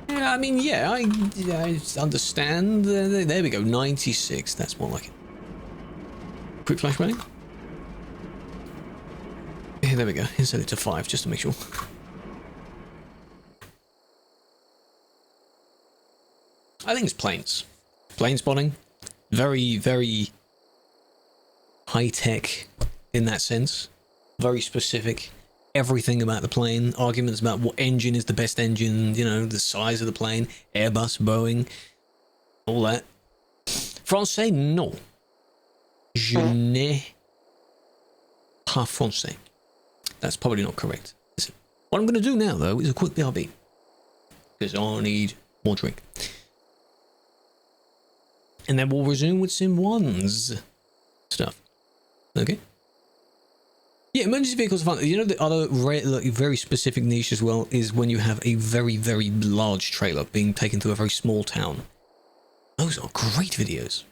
Yeah, I mean, yeah, I understand. There we go, 96. That's more like it. Quick flashbang. Yeah, there we go. Set it to 5 just to make sure. I think it's planes. Plane spotting. Very, very high-tech in that sense. Very specific. Everything about the plane. Arguments about what engine is the best engine. You know, the size of the plane. Airbus, Boeing. All that. Français, non. Je n'ai pas français. That's probably not correct. Listen, what I'm going to do now, though, is a quick BRB. Because I need more drink. And then we'll resume with Sim 1's stuff. Okay? Yeah, emergency vehicles are fun. You know, the other very specific niche as well is when you have a very, very large trailer being taken to a very small town. Those are great videos.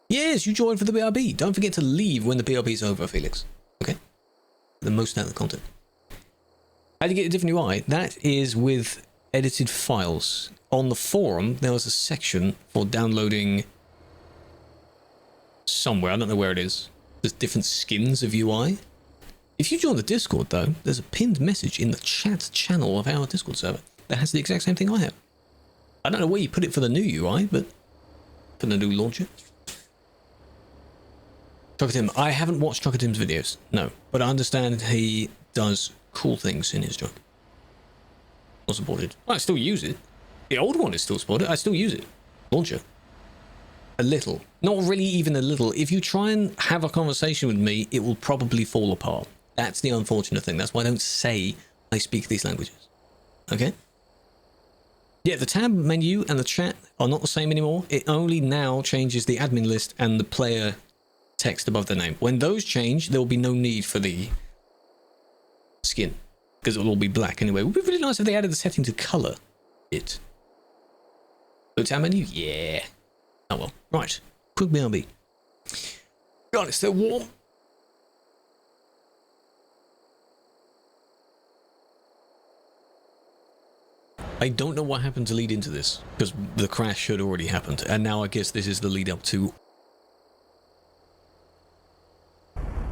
Yes, you joined for the BRB. Don't forget to leave when the BRB is over, Felix. Okay? The most out of the content. How do you get a different UI? That is with edited files. On the forum, there was a section for downloading somewhere. I don't know where it is. There's different skins of UI. If you join the Discord, though, there's a pinned message in the chat channel of our Discord server that has the exact same thing I have. I don't know where you put it for the new UI, but for the new launcher. Trucker Tim. I haven't watched Trucker Tim's videos, no, but I understand he does cool things in his job. Not supported. I still use it. The old one is still supported. I still use it. Launcher. A little. Not really even a little. If you try and have a conversation with me, it will probably fall apart. That's the unfortunate thing. That's why I don't say I speak these languages. Okay? Yeah, the tab menu and the chat are not the same anymore. It only now changes the admin list and the player text above the name. When those change, there will be no need for the skin. Because it will all be black anyway. It would be really nice if they added the setting to color it. So tab menu? Yeah. Oh well. Right. Quick BRB. God, it's still warm. I don't know what happened to lead into this, because the crash had already happened, and now I guess this is the lead up to...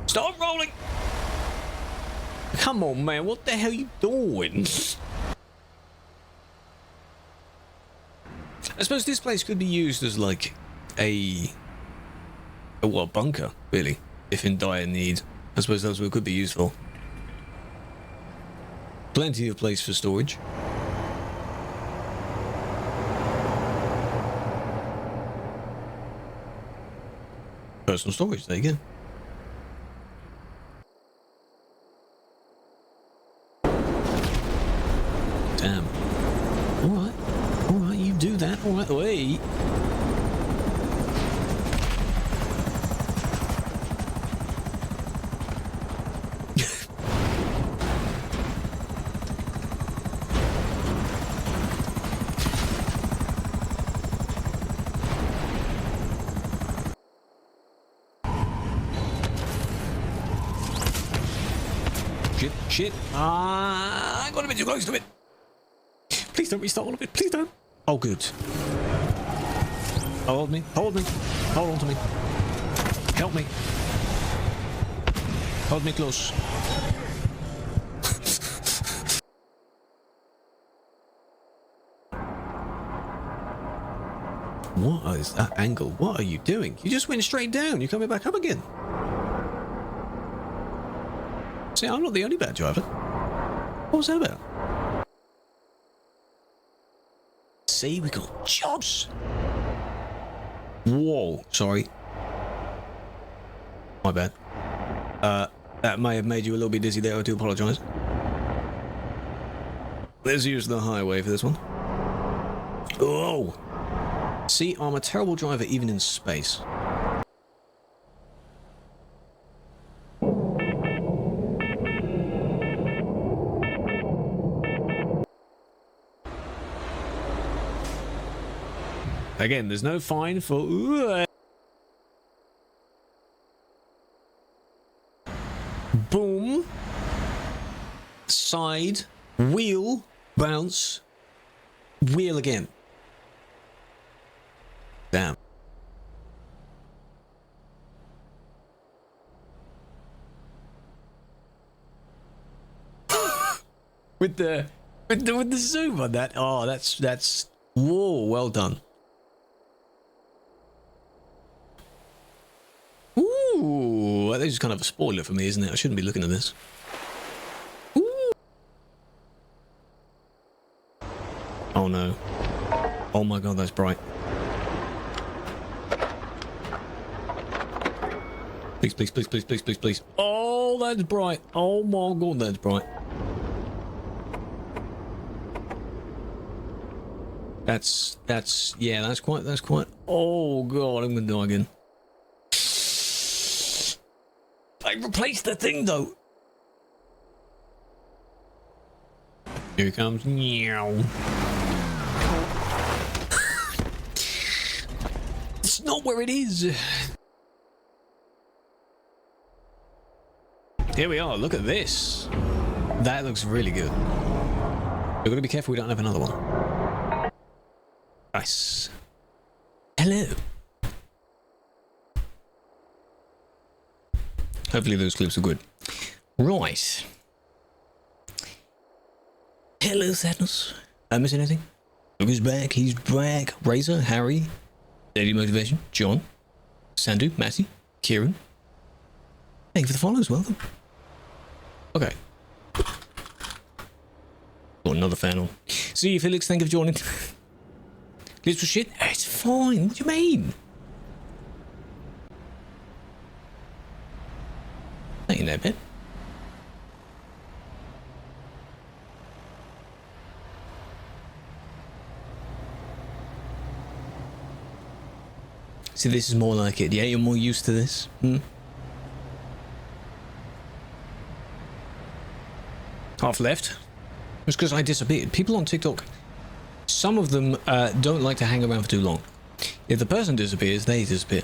Stop rolling! Come on, man, what the hell are you doing? I suppose this place could be used as, like, a bunker, really, if in dire need. I suppose that's what it could be used for. Plenty of place for storage. Personal storage, there you go. Damn. Alright, you do that, alright, wait. Shit. I got a bit too close to it. Please don't restart all of it. Please don't. Oh, good. Hold me. Hold on to me. Help me. Hold me close. What is that angle? What are you doing? You just went straight down. You're coming back up again. See, I'm not the only bad driver. What was that about? See, we got jobs. Whoa, sorry. My bad. That may have made you a little bit dizzy there. I do apologise. Let's use the highway for this one. Oh. See, I'm a terrible driver even in space. Again, there's no fine for... Boom. Side. Wheel. Bounce. Wheel again. Damn. with the zoom on that. Oh, that's whoa, well done. Ooh, this is kind of a spoiler for me, isn't it? I shouldn't be looking at this. Ooh. Oh no. Oh my god, that's bright. Please, please, please, please, please, please, please. Oh, that's bright. Oh my god, that's bright. Yeah, that's quite. Oh god, I'm gonna die again. I replaced the thing though. Here he comes. It's not where it is. Here we are. Look at this. That looks really good. We're going to be careful we don't have another one. Nice. Hello. Hopefully those clips are good. Right. Hello, Sadness. I miss anything? Look, he's back. He's back. Razor, Harry, Lady Motivation, John, Sandu, Matty, Kieran. Thank you for the follows. Welcome. Okay. Got another fan on. See you, Felix. Thank you for joining. Little shit. It's fine. What do you mean? That ain't that bad. See, this is more like it. Yeah, you're more used to this. Hmm? Half left. It's because I disappeared. People on TikTok, some of them don't like to hang around for too long. If the person disappears, they disappear.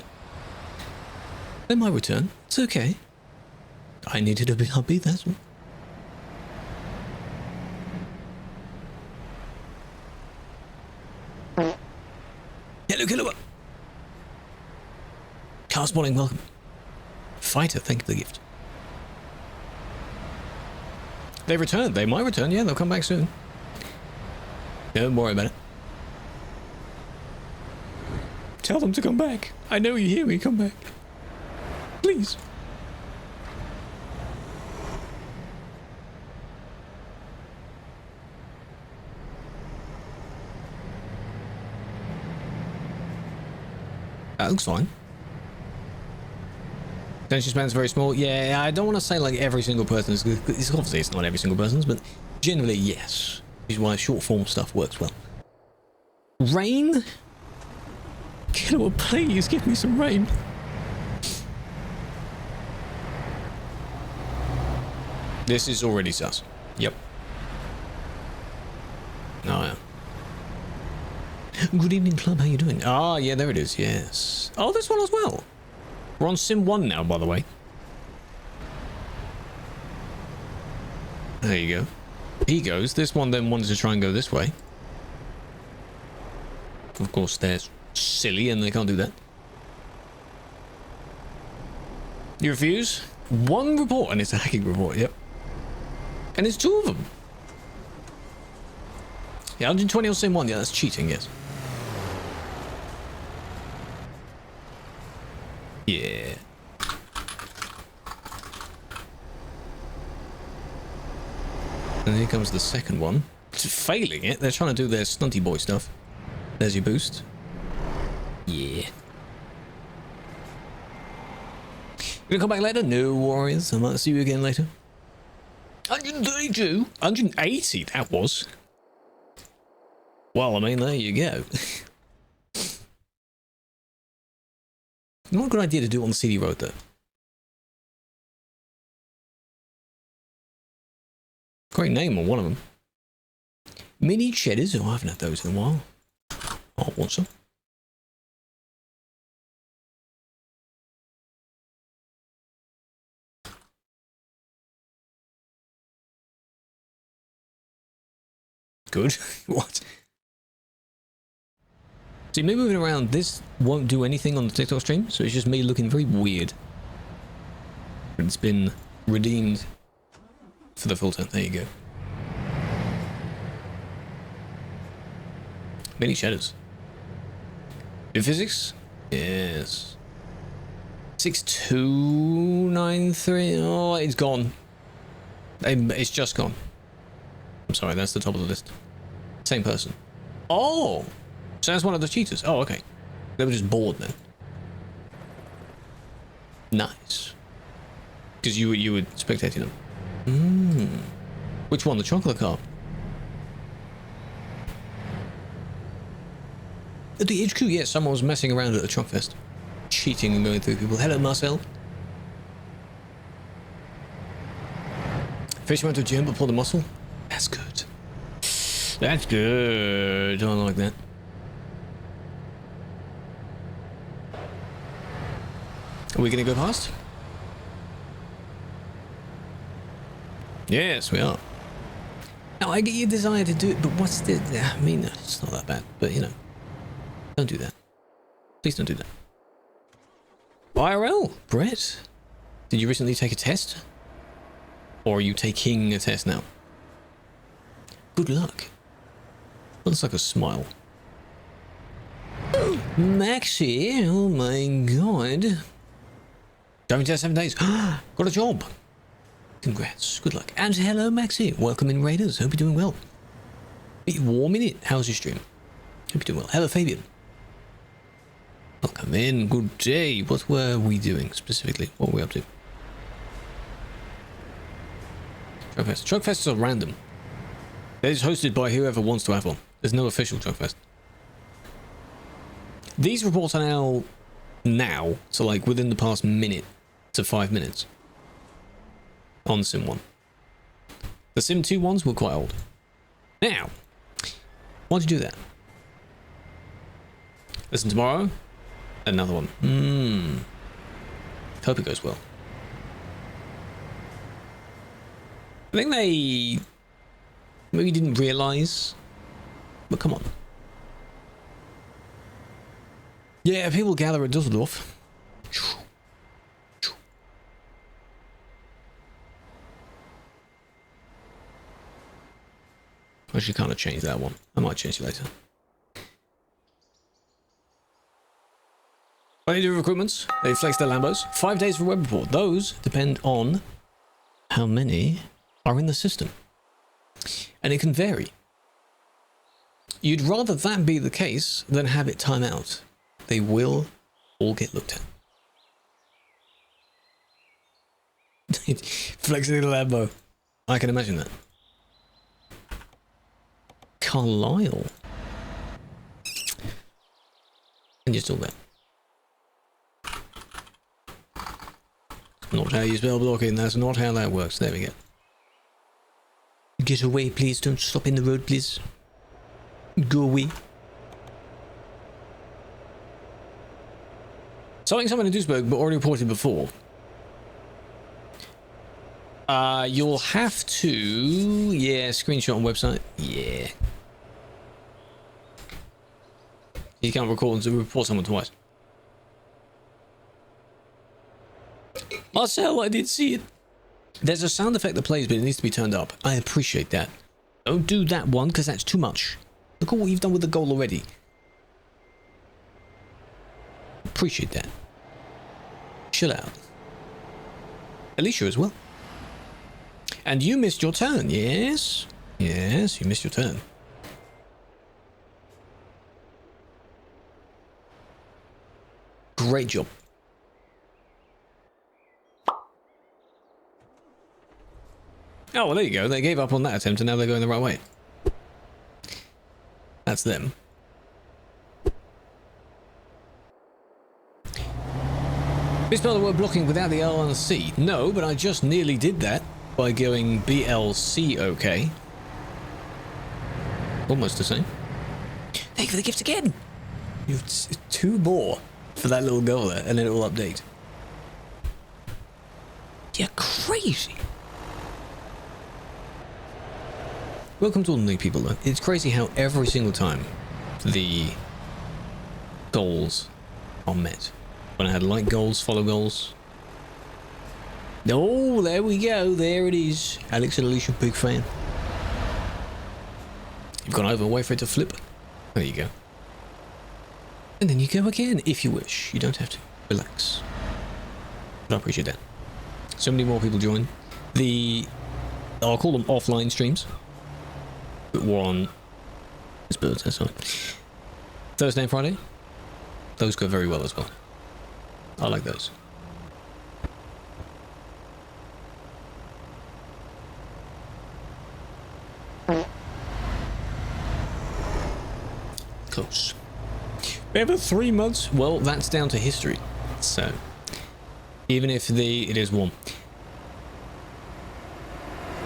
They might return. It's okay. I needed to be happy, that's all. Hello, killer. Car spawning, welcome. Fighter, thank you for the gift. They returned. They might return. Yeah, they'll come back soon. Don't worry about it. Tell them to come back. I know you hear me. Come back. Please. That looks fine. Attention span's very small. Yeah, I don't want to say like every single person is good. It's obviously it's not every single person's, but generally yes. Which is why short form stuff works well. Rain? Killer, please give me some rain. This is already sus. Yep. Oh yeah. Good evening, club. How you doing? Ah, yeah, there it is. Yes. Oh, this one as well. We're on Sim 1 now, by the way. There you go. He goes. This one then wanted to try and go this way. Of course, they're silly and they can't do that. You refuse? One report, and it's a hacking report, yep. And it's 2 of them. Yeah, 120 on Sim 1, yeah, that's cheating, yes. Yeah. And here comes the second one. It's failing it. They're trying to do their stunty boy stuff. There's your boost. Yeah. Gonna come back later? No worries. I might see you again later. 132? 180, that was. Well, I mean, there you go. Not a good idea to do it on the CD road, though. Great name on one of them. Mini cheddars. Oh, I haven't had those in a while. Oh, I want some. Good. What? See, me moving around, this won't do anything on the TikTok stream, so it's just me looking very weird. It's been redeemed for the filter. There you go. Many shadows. New physics? Yes. 6293. Oh, it's gone. It's just gone. I'm sorry, that's the top of the list. Same person. Oh! So that's one of the cheaters. Oh, okay. They were just bored then. Nice. Because you were spectating them. Which one? The chocolate car? At the HQ, yes, someone was messing around at the Truck Fest. Cheating and going through people. Hello, Marcel. Fish went to the gym but pulled a muscle. That's good. That's good. I like that. Are we going to go past? Yes, we are. Now, I get your desire to do it, but what's the... I mean, it's not that bad, but, you know. Don't do that. Please don't do that. IRL, Brett. Did you recently take a test? Or are you taking a test now? Good luck. Looks like a smile. Maxi, oh my god. Driving test 7 days. Got a job. Congrats. Good luck. And hello, Maxi. Welcome in, Raiders. Hope you're doing well. Bit warm in it. How's your stream? Hope you're doing well. Hello, Fabian. Welcome in. Good day. What were we doing specifically? What were we up to? Truckfest. Truckfests are random. They're just hosted by whoever wants to have one. There's no official Truckfest. These reports are now, so like within the past minute to 5 minutes on Sim 1. The Sim 2 ones were quite old. Now, why'd you do that? Listen tomorrow. Another one. Hope it goes well. I think they maybe didn't realize, but come on. Yeah, people gather at Dusseldorf. I should kind of change that one. I might change it later. When they do recruitments, they flex their Lambos. 5 days for web report. Those depend on how many are in the system. And it can vary. You'd rather that be the case than have it time out. They will all get looked at. Flexing the Lambo. I can imagine that. Carlisle. And you're still there. Not how you spell blocking, that's not how that works. There we go. Get away, please. Don't stop in the road, please. Go away. Something someone in Duisburg, but already reported before. You'll have to... Yeah, screenshot on website. Yeah. You can't report someone twice. Marcel, I did see it. There's a sound effect that plays, but it needs to be turned up. I appreciate that. Don't do that one, because that's too much. Look at what you've done with the goal already. Appreciate that. Chill out. Alicia as well. And you missed your turn, yes? Yes, you missed your turn. Great job. Oh, well, there you go. They gave up on that attempt and now they're going the right way. That's them. We spell the word blocking without the L and the C. No, but I just nearly did that by going BLC-OK. Almost the same. Thank you for the gift again. You have 2 more for that little goal there, and then it will update. You're crazy. Welcome to all the new people, though. It's crazy how every single time the goals are met. When I had like goals, follow goals. Oh, there we go. There it is. Alex and Alicia, big fan. You've gone over, wait for it to flip. There you go. And then you go again, if you wish. You don't have to. Relax. But I appreciate that. So many more people join. I'll call them offline streams. But we're on... It's birds, that's right. Thursday and Friday. Those go very well as well. I like those. Close. Ever 3 months? Well, that's down to history. So, even if it is warm.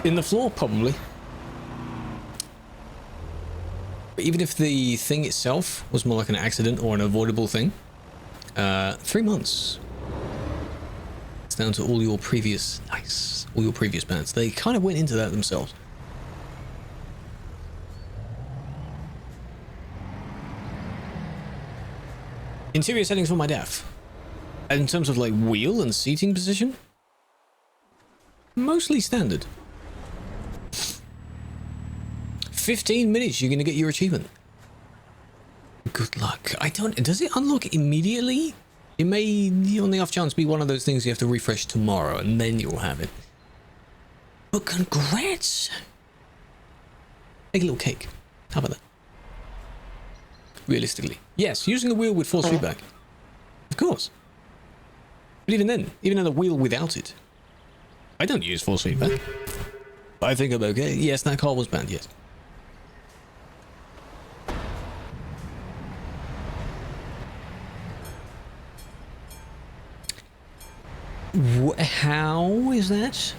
In the floor, probably. But even if the thing itself was more like an accident or an avoidable thing, 3 months. It's down to all your previous... Nice. All your previous bands. They kind of went into that themselves. Interior settings for my DAF. In terms of like wheel and seating position, mostly standard. 15 minutes, you're gonna get your achievement. Good luck. Does it unlock immediately? It may, on the off chance, be one of those things you have to refresh tomorrow and then you'll have it. But congrats! Make a little cake. How about that? Realistically. Yes, using the wheel with force feedback. Of course. But even then the wheel without it. I don't use force feedback. I think I'm okay. Yes, that car was banned, yes. How is that?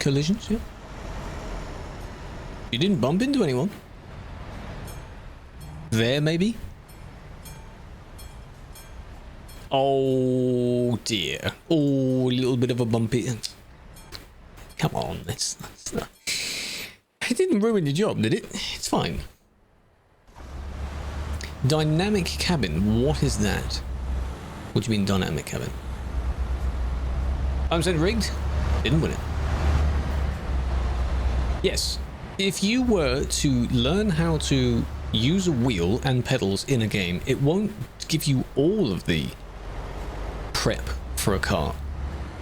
Collisions, yeah. You didn't bump into anyone. There, maybe? Oh, dear. Oh, a little bit of a bumpy... Come on, that's not... It didn't ruin your job, did it? It's fine. Dynamic cabin, what is that? What do you mean dynamic cabin? I'm saying rigged? Didn't win it. Yes. If you were to learn how to use a wheel and pedals in a game, it won't give you all of the prep for a car,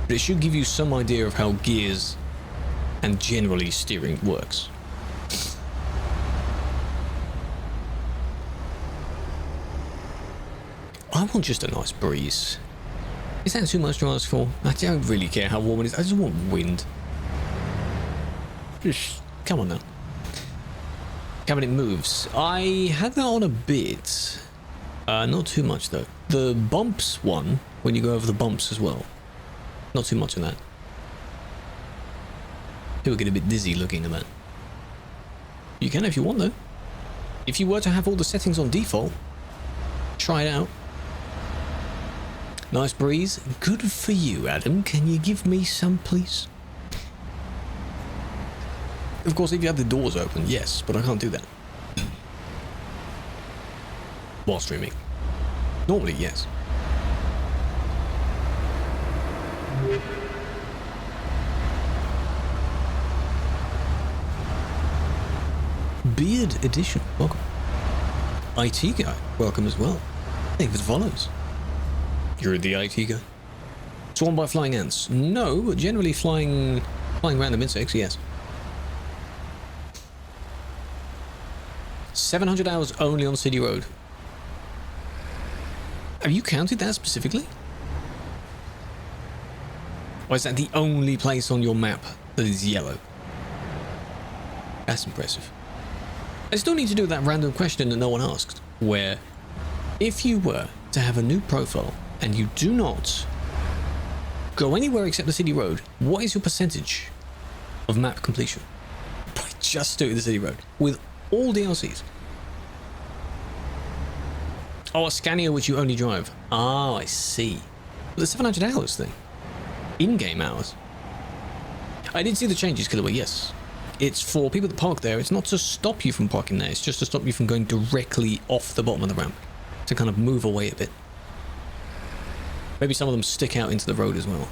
but it should give you some idea of how gears and generally steering works. I want just a nice breeze. Is that too much to ask for? I don't really care how warm it is. I just want wind. Just come on now. Cabinet moves. I had that on a bit. Not too much though. The bumps one, when you go over the bumps as well. Not too much of that. People get a bit dizzy looking at that. You can if you want though. If you were to have all the settings on default, try it out. Nice breeze. Good for you, Adam. Can you give me some, please? Of course, if you have the doors open, yes, but I can't do that. While streaming. Normally, yes. Beard Edition, welcome. IT Guy, welcome as well. Thank you for the follows. You're the IT guy. Swarmed by flying ants? No, but generally flying random insects, yes. 700 hours only on City Road. Have you counted that specifically? Or is that the only place on your map that is yellow? That's impressive. I still need to do that random question that no one asked, where if you were to have a new profile and you do not go anywhere except the City Road, what is your percentage of map completion? By just doing the City Road with all DLCs. Oh, a Scania which you only drive. Oh, I see. But the 700 hours thing. In-game hours. I did see the changes, Killerway, yes. It's for people that park there. It's not to stop you from parking there. It's just to stop you from going directly off the bottom of the ramp. To kind of move away a bit. Maybe some of them stick out into the road as well.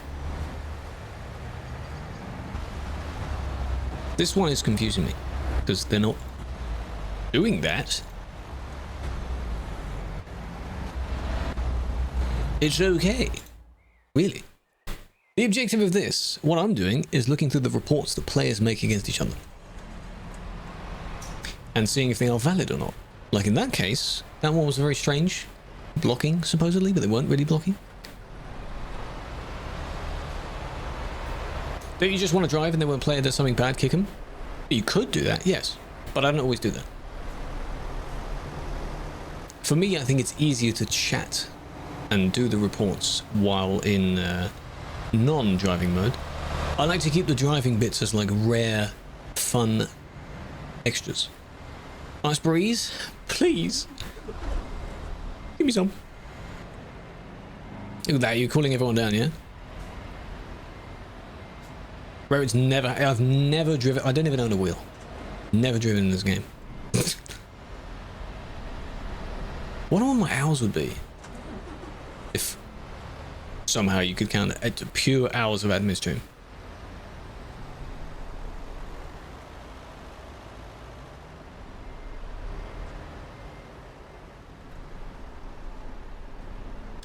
This one is confusing me. Because they're not doing that. It's okay. Really. The objective of this, what I'm doing, is looking through the reports that players make against each other. And seeing if they are valid or not. Like in that case, that one was very strange. Blocking, supposedly, but they weren't really blocking. Don't you just want to drive and then when a player does something bad, kick him? You could do that, yes. But I don't always do that. For me, I think it's easier to chat and do the reports while in non-driving mode. I like to keep the driving bits as like rare, fun extras. Nice breeze, please. Give me some. Look at that, you're cooling everyone down, yeah? Where it's never, I've never driven, I don't even own a wheel. Never driven in this game. Wonder what my hours would be if somehow you could count it to pure hours of admin stream.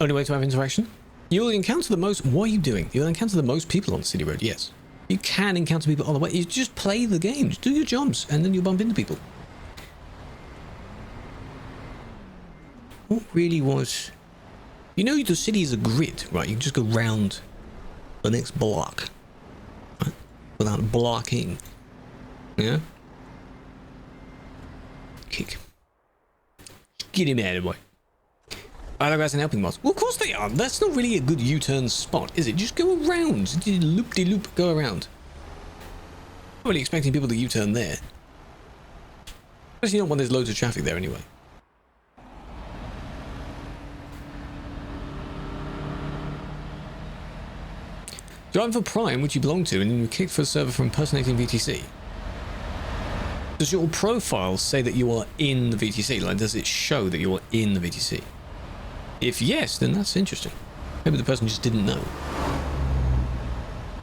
Only way to have interaction? You'll encounter the most, what are you doing? You'll encounter the most people on City Road, yes. You can encounter people on the way, you just play the game, just do your jobs, and then you'll bump into people. What really was... You know the city is a grid, right? You can just go round the next block. Right? Without blocking. Yeah? Kick. Get him out of the way. Other guys and helping mods. Well, of course they are. That's not really a good U-turn spot, is it? Just go around. Loop-de-loop, go around. I'm not really expecting people to U-turn there. Especially not when there's loads of traffic there anyway. Driving for Prime, which you belong to, and you were kicked for a server for impersonating VTC. Does your profile say that you are in the VTC? Like, does it show that you are in the VTC? If yes, then that's interesting. Maybe the person just didn't know.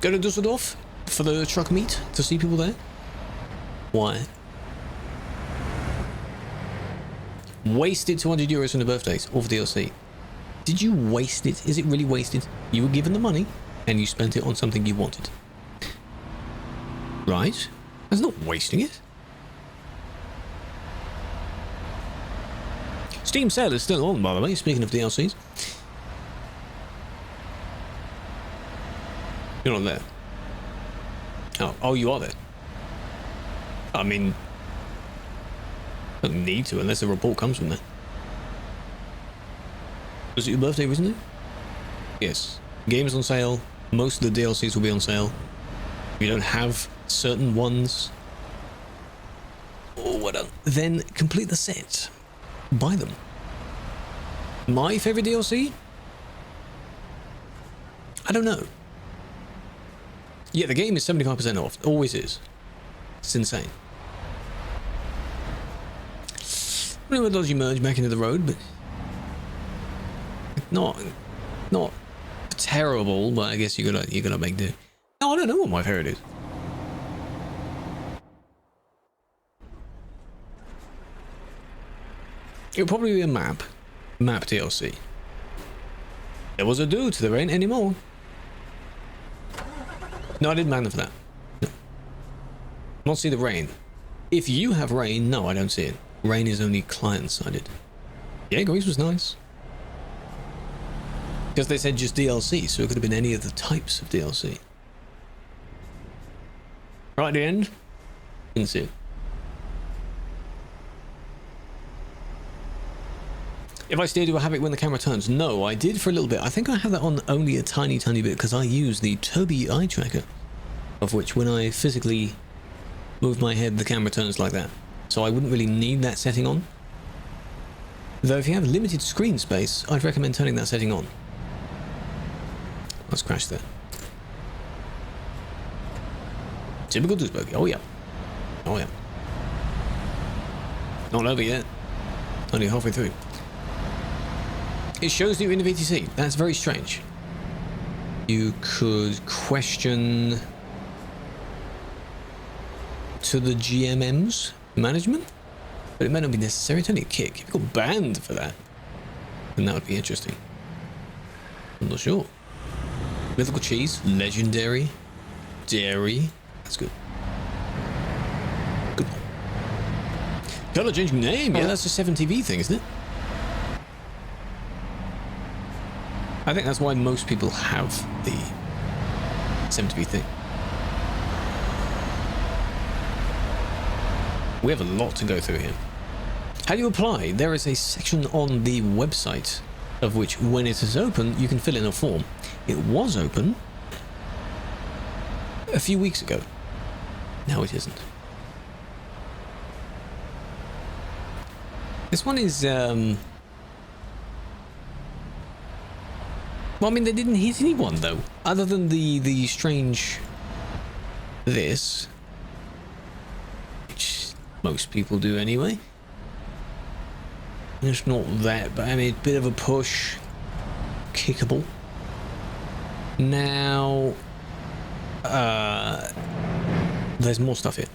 Go to Dusseldorf for the truck meet to see people there? Why? Wasted 200 euros from the birthdays, or for DLC. Did you waste it? Is it really wasted? You were given the money, and you spent it on something you wanted. Right? That's not wasting it. Steam sale is still on, by the way, speaking of DLCs. You're not there. Oh, you are there. I mean, I don't need to unless a report comes from there. Was it your birthday recently? Yes. Games on sale. Most of the DLCs will be on sale. If you don't have certain ones, or whatever, then complete the set. Buy them. My favorite DLC? I don't know. Yeah, the game is 75% off. It always is. It's insane. I don't know what dodgy merge back into the road, but not terrible. But I guess you gotta make do. No, I don't know what my favorite is. It'll probably be a map DLC. There was a dude, there ain't anymore. No, I didn't ban them for that. No. Not see the rain. If you have rain, no, I don't see it. Rain is only client-sided. Yeah, Greece was nice. Because they said just DLC, so it could have been any of the types of DLC. Right at the end, didn't see it. If I steer, do I have it when the camera turns? No, I did for a little bit. I think I have that on only a tiny bit because I use the Tobii eye tracker, of which when I physically move my head, the camera turns like that. So I wouldn't really need that setting on. Though if you have limited screen space, I'd recommend turning that setting on. Let's crash there. Typical Duisburg. Oh yeah. Oh yeah. Not over yet. Only halfway through. It shows that you're in the VTC. That's very strange. You could question to the GMM's management, but it may not be necessary. It's only a kick. If you got banned for that, then that would be interesting. I'm not sure. Mythical cheese, legendary, dairy. That's good. Good. Color changing name. Yeah, that's a 7TV thing, isn't it? I think that's why most people have the 7TV thing. We have a lot to go through here. How do you apply? There is a section on the website of which, when it is open, you can fill in a form. It was open a few weeks ago. Now it isn't. This one is, well, I mean, they didn't hit anyone, though. Other than the strange this. Which most people do anyway. It's not that, but I mean, a bit of a push. Kickable. Now, there's more stuff here.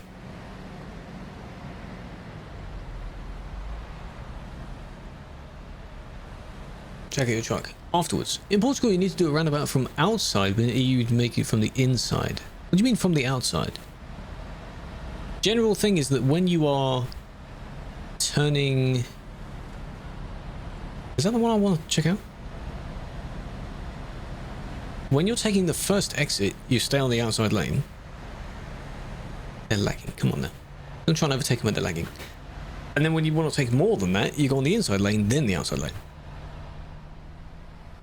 Check out your truck. Afterwards. In Portugal, you need to do a roundabout from outside, but you'd make it from the inside. What do you mean from the outside? General thing is that when you are turning... Is that the one I want to check out? When you're taking the first exit, you stay on the outside lane. They're lagging. Come on now. Don't try and overtake them when they're lagging. And then when you want to take more than that, you go on the inside lane, then the outside lane.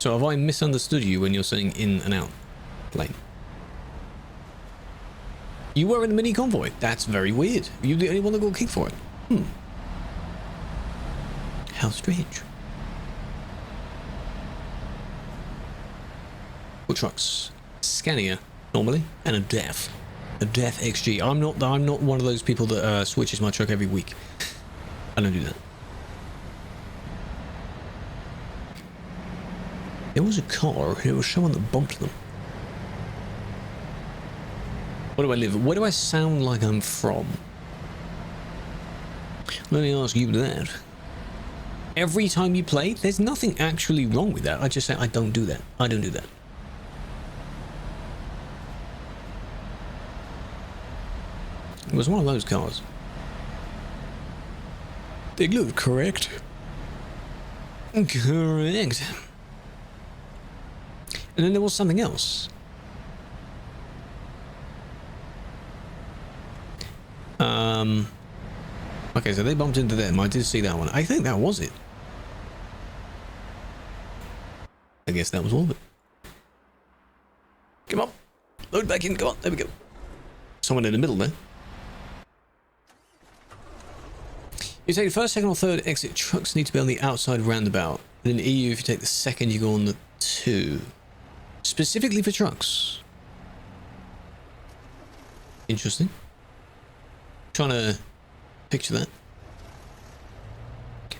So have I misunderstood you when you're saying in and out lane? You were in the mini convoy. That's very weird. You're the only one that got kicked for it. How strange. What trucks? Scania normally, and a DEF. A DEF XG. I'm not one of those people that switches my truck every week. I don't do that. There was a car. There was someone that bumped them. Where do I live? Where do I sound like I'm from? Let me ask you that. Every time you play, there's nothing actually wrong with that. I just say I don't do that. I don't do that. It was one of those cars. They look correct. Correct. And then there was something else. Okay, so they bumped into them. I did see that one. I think that was it. I guess that was all of it. Come on. Load back in. Come on. There we go. Someone in the middle there. You take the first, second, or third exit. Trucks need to be on the outside roundabout. And in the EU, if you take the second, you go on the 2. Specifically for trucks. Interesting. Trying to picture that.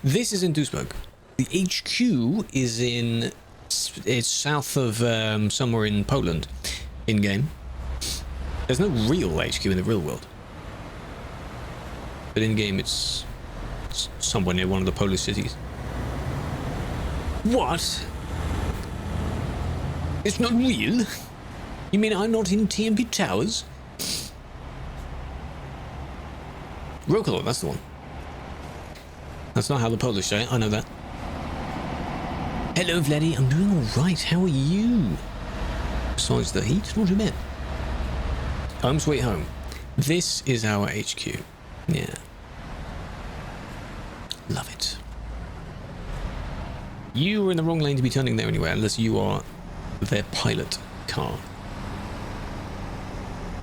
This is in Duisburg. The HQ is in... It's south of somewhere in Poland. In-game. There's no real HQ in the real world. But in-game it's somewhere near one of the Polish cities. What? It's not real? You mean I'm not in TMP Towers? Rokolor, that's the one. That's not how the Polish say it, I know that. Hello, Vladdy, I'm doing alright, how are you? Besides the heat, not too bad. Home sweet home. This is our HQ. Yeah. Love it. You were in the wrong lane to be turning there anyway, unless you are their pilot car.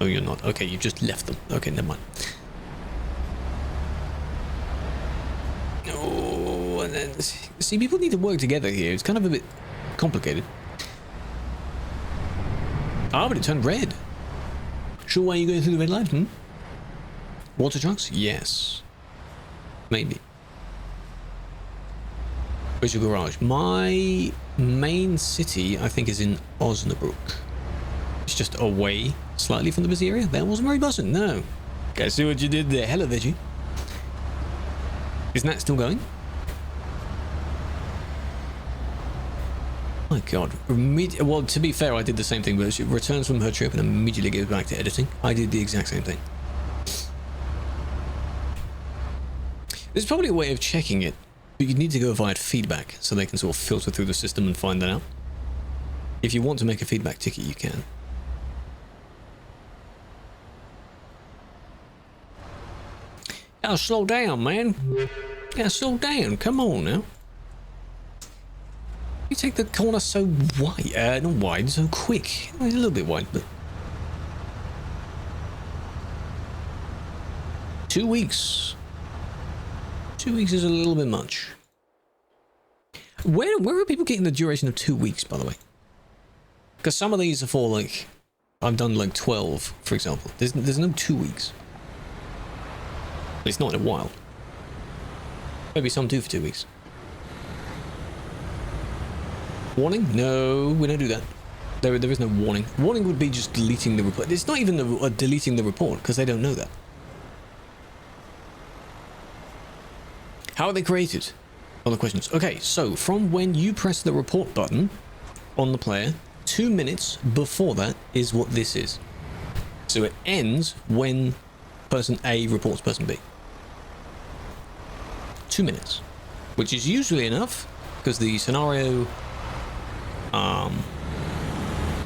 Oh, you're not. Okay, you just left them. Okay, never mind. Oh, and then... See, people need to work together here. It's kind of a bit complicated. Ah, but it turned red. Sure why you're going through the red light, hmm? Water trucks? Yes. Maybe. Where's your garage? My main city, I think, is in Osnabrück. It's just away slightly from the busy area. That wasn't very buzzing, no. Okay, see what you did there. Hello, Veggie. Isn't that still going? My God. Well, to be fair, I did the same thing, but she returns from her trip and immediately goes back to editing. I did the exact same thing. There's probably a way of checking it, but you need to go via feedback so they can sort of filter through the system and find that out. If you want to make a feedback ticket, you can. Oh, slow down, man. Yeah, slow down. Come on now. You take the corner so wide, not wide, so quick. Well, it's a little bit wide, but 2 weeks. 2 weeks is a little bit much. Where are people getting the duration of 2 weeks, by the way? Because some of these are for, like, I've done like 12, for example. There's no 2 weeks. At least not in a while. Maybe some do for 2 weeks. Warning? No, we don't do that. There is no warning. Warning would be just deleting the report. It's not even deleting the report, because they don't know that. How are they created? Other questions. Okay, so from when you press the report button on the player, 2 minutes before that is what this is. So it ends when person A reports person B. 2 minutes. Which is usually enough, because the scenario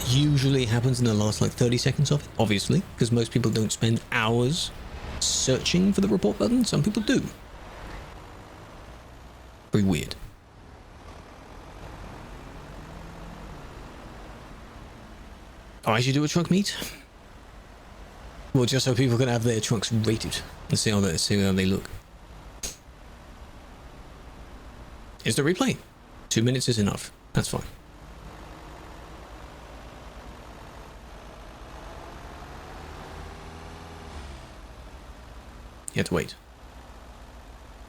usually happens in the last like 30 seconds of it, obviously, because most people don't spend hours searching for the report button. Some people do. Very weird. I should do a truck meet. Well, just so people can have their trucks rated and see how they look. Is the replay? 2 minutes is enough. That's fine. You have to wait.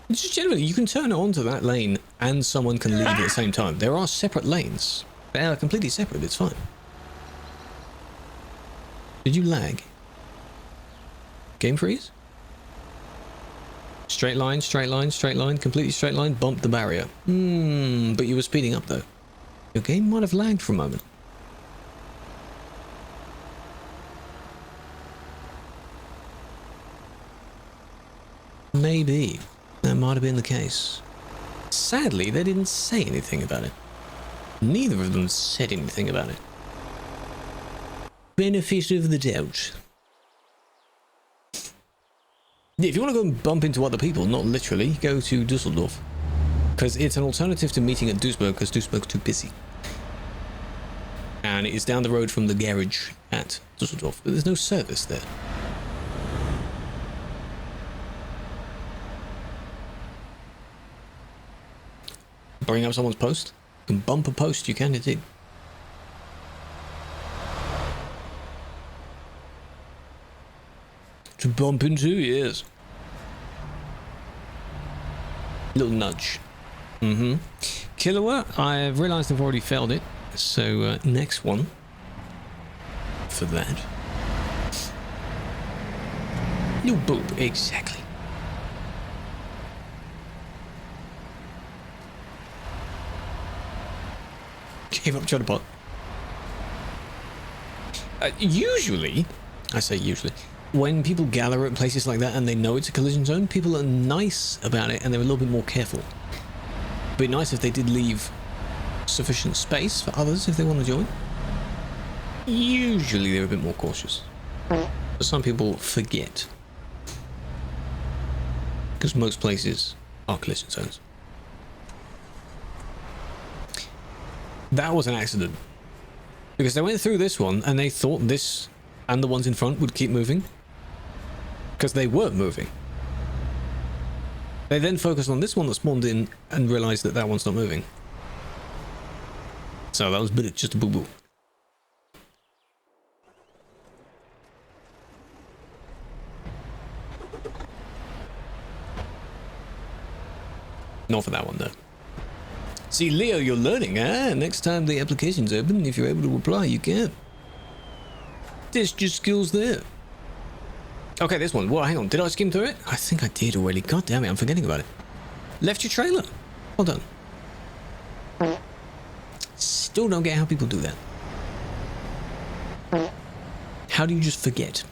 Just generally, you can turn onto that lane and someone can leave at the same time. There are separate lanes. They are completely separate, it's fine. Did you lag? Game freeze? Straight line, straight line, straight line, completely straight line, bump the barrier. But you were speeding up though. Your game might have lagged for a moment. Maybe. That might have been the case. Sadly, they didn't say anything about it. Neither of them said anything about it. Benefit of the doubt. If you want to go and bump into other people, not literally, go to Dusseldorf. Because it's an alternative to meeting at Duisburg, because Duisburg's too busy. And it is down the road from the garage at Dusseldorf, but there's no service there. Bring up someone's post? You can bump a post, you can indeed. To bump into, yes. Little nudge. Killer, I've realised I've already failed it, so next one for that. No boop, exactly. Gave up trying to pot. Usually, I say usually, when people gather at places like that and they know it's a collision zone, people are nice about it and they're a little bit more careful. It'd be nice if they did leave sufficient space for others if they want to join. Usually they're a bit more cautious. But some people forget. Because most places are collision zones. That was an accident. Because they went through this one and they thought this and the ones in front would keep moving. Because they were moving. They then focused on this one that spawned in and realized that that one's not moving. So that was just a boo-boo. Not for that one though. See, Leo, you're learning, eh? Next time the application's open, if you're able to apply, you can. Test your skills there. Okay, this one. Well, hang on. Did I skim through it? I think I did already. God damn it, I'm forgetting about it. Left your trailer. Well done. Still don't get how people do that. How do you just forget?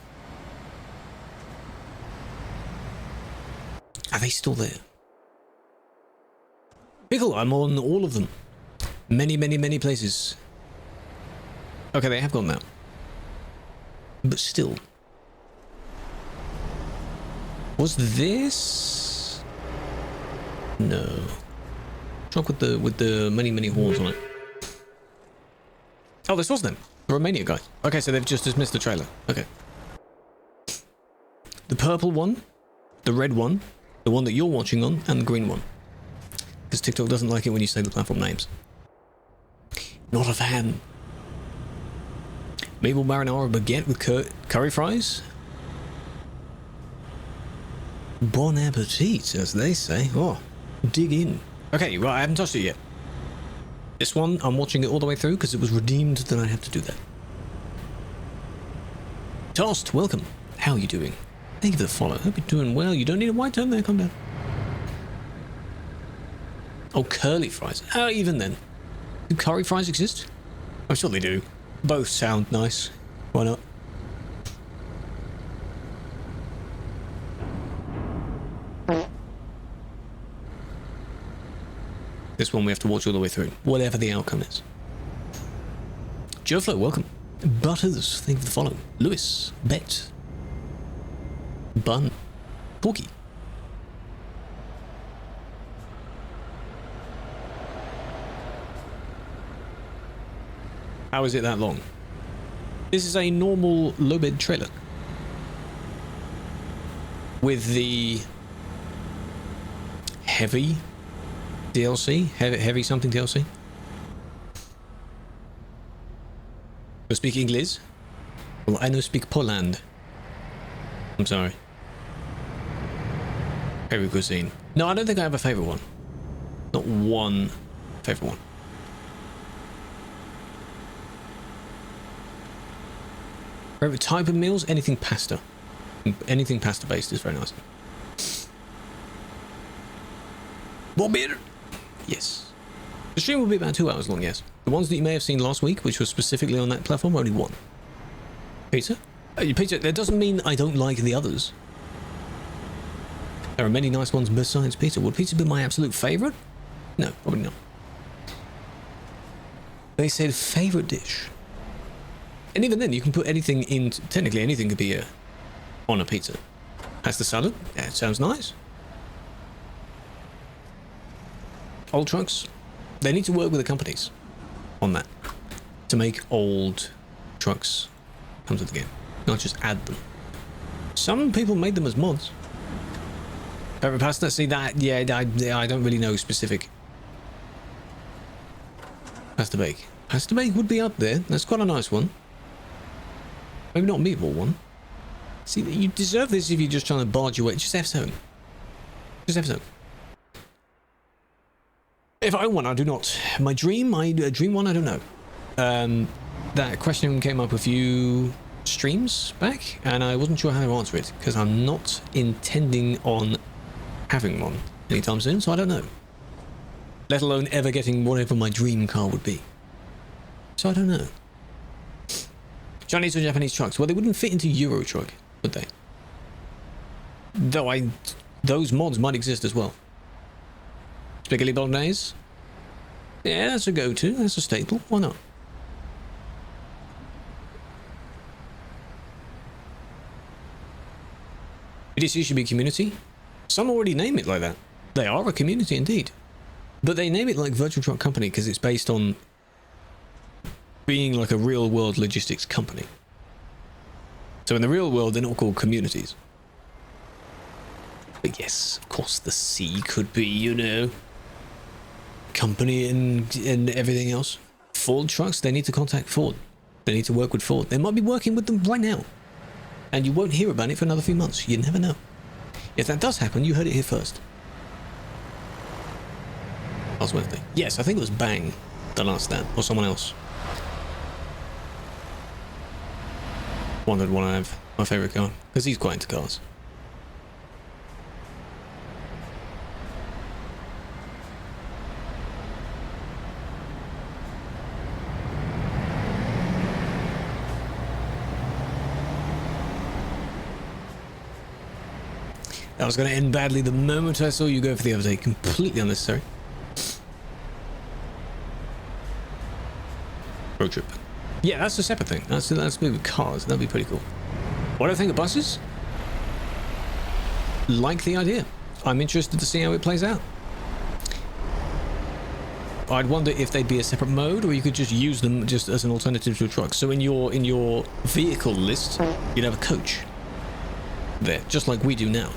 Are they still there? Pickle, I'm on all of them. Many, many, many places. Okay, they have gone now. But still. Was this? No. Truck with the many, many horns on it. Oh, this was them. The Romania guy. Okay, so they've just dismissed the trailer. Okay. The purple one, the red one, the one that you're watching on, and the green one. Because TikTok doesn't like it when you say the platform names. Not a fan. Maple marinara baguette with curry fries? Bon appetit, as they say. Oh, dig in. Okay, right, I haven't touched it yet. This one, I'm watching it all the way through because it was redeemed that I have to do that. Toast, welcome. How are you doing? Thank you for the follow. Hope you're doing well. You don't need a white tone there, calm down. Oh, curly fries. Oh, even then. Do curry fries exist? I'm sure they do. Both sound nice. Why not? This one we have to watch all the way through, whatever the outcome is. Joeflo, welcome. Butters, thank you for the follow. Lewis, Bet. Bun. Porky. How is it that long? This is a normal low-bed trailer. With the heavy DLC? Heavy something DLC? You speak English? Well, I know speak Poland. I'm sorry. Favorite cuisine? No, I don't think I have a favorite one. Not one favorite one. Favorite type of meals? Anything pasta. Anything pasta based is very nice. More beer? Yes. The stream will be about 2 hours long, yes. The ones that you may have seen last week, which was specifically on that platform, only one. Pizza? Pizza, that doesn't mean I don't like the others. There are many nice ones besides pizza. Would pizza be my absolute favorite? No, probably not. They said favorite dish. And even then, you can put anything in. Technically, anything could be on a pizza. Pasta salad? Yeah, it sounds nice. Old trucks? They need to work with the companies on that to make old trucks come to the game, not just add them. Some people made them as mods. Favorite pasta? See that? Yeah, I don't really know specific. Pasta bake. Pasta bake would be up there. That's quite a nice one. Maybe not meatball one. See, you deserve this if you're just trying to barge your way. Just F7. Just F7. If I want, I do not. My dream, dream one, I don't know. That question came up a few streams back, and I wasn't sure how to answer it because I'm not intending on having one anytime soon, so I don't know. Let alone ever getting whatever my dream car would be. So I don't know. Chinese or Japanese trucks? Well, they wouldn't fit into Euro truck, would they? Though those mods might exist as well. Spaghetti bolognese? Yeah, that's a go-to. That's a staple. Why not? BDC should be community. Some already name it like that. They are a community indeed. But they name it like Virtual Truck Company because it's based on being like a real-world logistics company. So in the real world, they're not called communities. But yes, of course, the C could be, you know, company and everything else. Ford trucks, they need to contact Ford. They need to work with Ford. They might be working with them right now. And you won't hear about it for another few months. You never know. If that does happen, you heard it here first. Last Wednesday. Yes, I think it was Bang that asked that, or someone else. Wondered what I have my favourite car, because he's quite into cars. That was going to end badly the moment I saw you go for the overtake. Completely unnecessary. Road trip. Yeah, that's a separate thing. That's with cars. That'd be pretty cool. What do I think of buses? Like the idea. I'm interested to see how it plays out. I'd wonder if they'd be a separate mode, or you could just use them just as an alternative to a truck. So in your vehicle list, you'd have a coach there, just like we do now.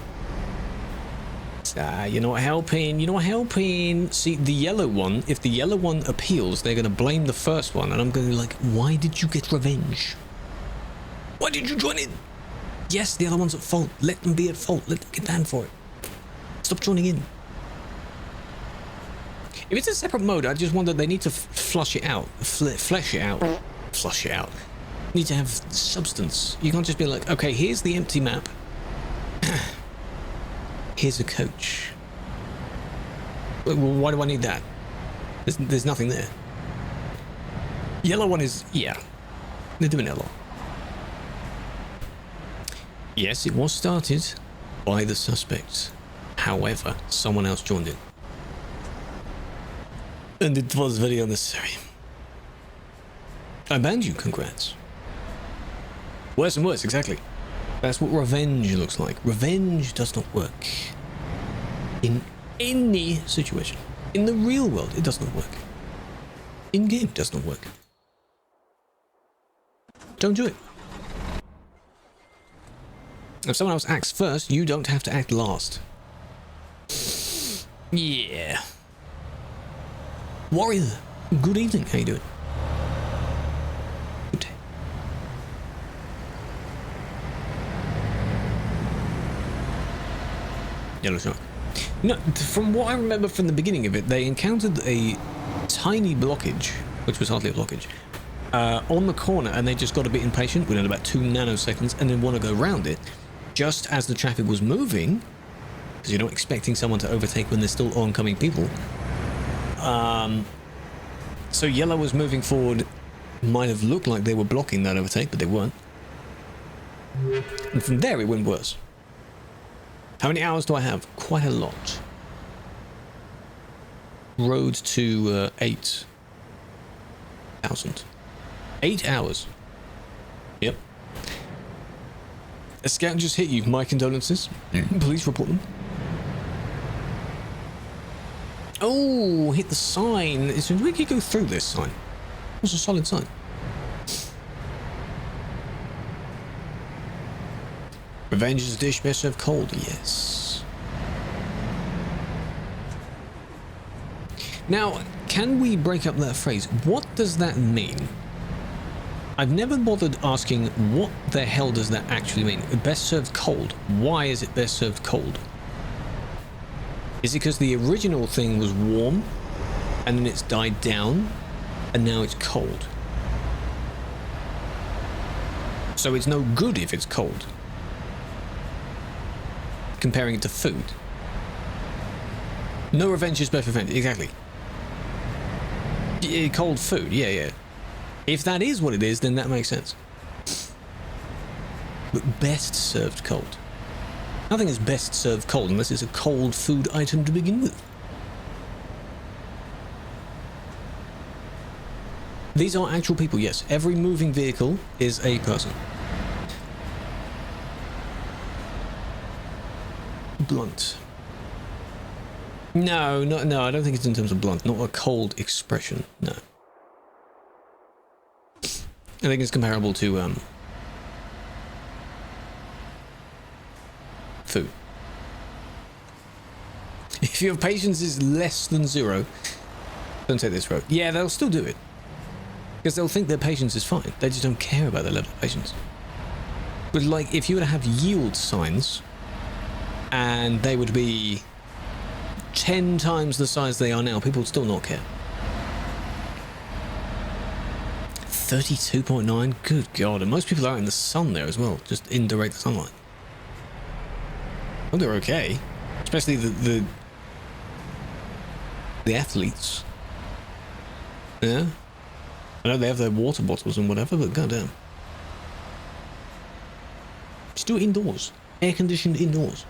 You're not helping. You're not helping. See, the yellow one, if the yellow one appeals, they're going to blame the first one. And I'm going to be like, why did you get revenge? Why did you join in? Yes, the other one's at fault. Let them be at fault. Let them get banned for it. Stop joining in. If it's a separate mode, I just wonder they need to flush it out. Flesh it out. Flush it out. Need to have substance. You can't just be like, okay, here's the empty map. Here's a coach. Well, why do I need that? There's nothing there. Yellow one is, yeah. They're doing it a lot. Yes, it was started by the suspects. However, someone else joined in. And it was very unnecessary. I banned you, congrats. Worse and worse, exactly. That's what revenge looks like. Revenge does not work in any situation. In the real world, it does not work. In-game, it does not work. Don't do it. If someone else acts first, you don't have to act last. Yeah. Warrior, good evening. How you doing? Good day. Yellow shark. No, from what I remember from the beginning of it, they encountered a tiny blockage, which was hardly a blockage, on the corner, and they just got a bit impatient within about 2 nanoseconds and then want to go around it just as the traffic was moving, because you're not expecting someone to overtake when there's still oncoming people. So yellow was moving forward, might have looked like they were blocking that overtake, but they weren't. And from there it went worse. How many hours do I have? Quite a lot. Road to 8,000. 8 hours. Yep. A scout just hit you. My condolences. Please report them. Oh, hit the sign. So we could go through this sign. It's a solid sign. Revenge is a dish best served cold. Yes. Now, can we break up that phrase? What does that mean? I've never bothered asking what the hell does that actually mean. Best served cold. Why is it best served cold? Is it because the original thing was warm and then it's died down and now it's cold? So it's no good if it's cold. Comparing it to food. No revenge is best revenge. Exactly. Cold food. Yeah. If that is what it is, then that makes sense. But best served cold. Nothing is best served cold unless it's a cold food item to begin with. These are actual people, yes. Every moving vehicle is a person. Blunt. No, I don't think it's in terms of blunt. Not a cold expression, no. I think it's comparable to food. If your patience is less than 0, don't take this road. Yeah, they'll still do it. Because they'll think their patience is fine. They just don't care about their level of patience. But like, if you were to have yield signs, and they would be 10 times the size they are now, people would still not care. 32.9? Good God. And most people are out in the sun there as well, just in direct sunlight. Oh, they're okay. Especially the athletes. Yeah? I know they have their water bottles and whatever, but goddamn. Just do it indoors. Air-conditioned indoors.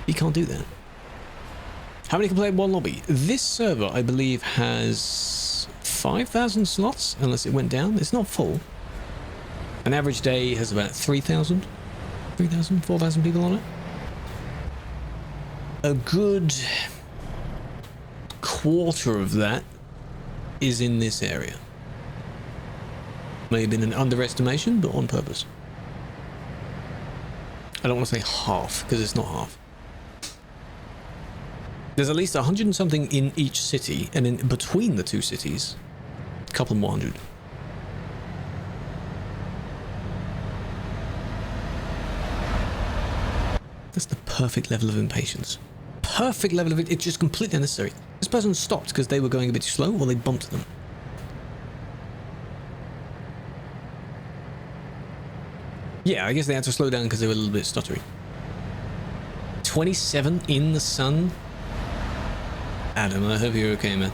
You can't do that. How many can play in one lobby? This server, I believe, has 5,000 slots, unless it went down. It's not full. An average day has about 3,000, 4,000 people on it. A good quarter of that is in this area. May have been an underestimation, but on purpose. I don't want to say half, because it's not half. There's at least 100 and something in each city, and in between the two cities, a couple more hundred. That's the perfect level of impatience. Perfect level of it. It's just completely unnecessary. This person stopped because they were going a bit too slow, or they bumped them. Yeah, I guess they had to slow down because they were a little bit stuttery. 27 in the sun. Adam, I hope you're okay, man.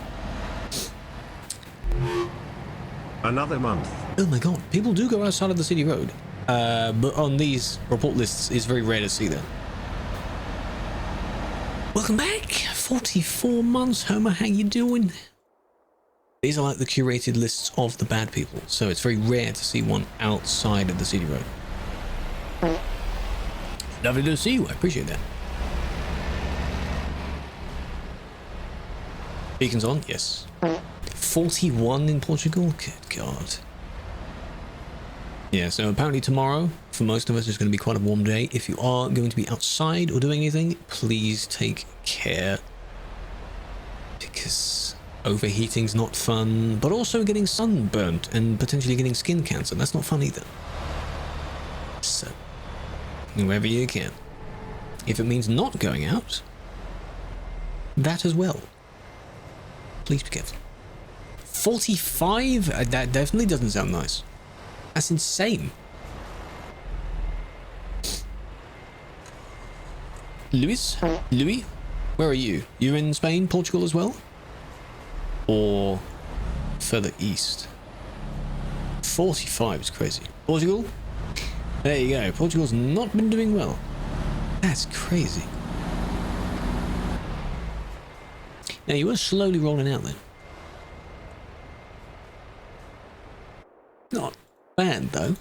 Another month. Oh my god, people do go outside of the city road. But on these report lists, it's very rare to see that. Welcome back. 44 months, Homer, how you doing? These are like the curated lists of the bad people, so it's very rare to see one outside of the city road. Lovely to see you, I appreciate that. Beacons on? Yes. 41 in Portugal? Good God. Yeah, so apparently tomorrow, for most of us, is going to be quite a warm day. If you are going to be outside or doing anything, please take care. Because overheating's not fun, but also getting sunburnt and potentially getting skin cancer, that's not fun either. So, wherever you can. If it means not going out, that as well. Please be careful. 45? That definitely doesn't sound nice. That's insane. Louis, where are you? You're in Spain, Portugal as well? Or further east? 45 is crazy. Portugal? There you go. Portugal's not been doing well. That's crazy. Now you were slowly rolling out then. Not bad though.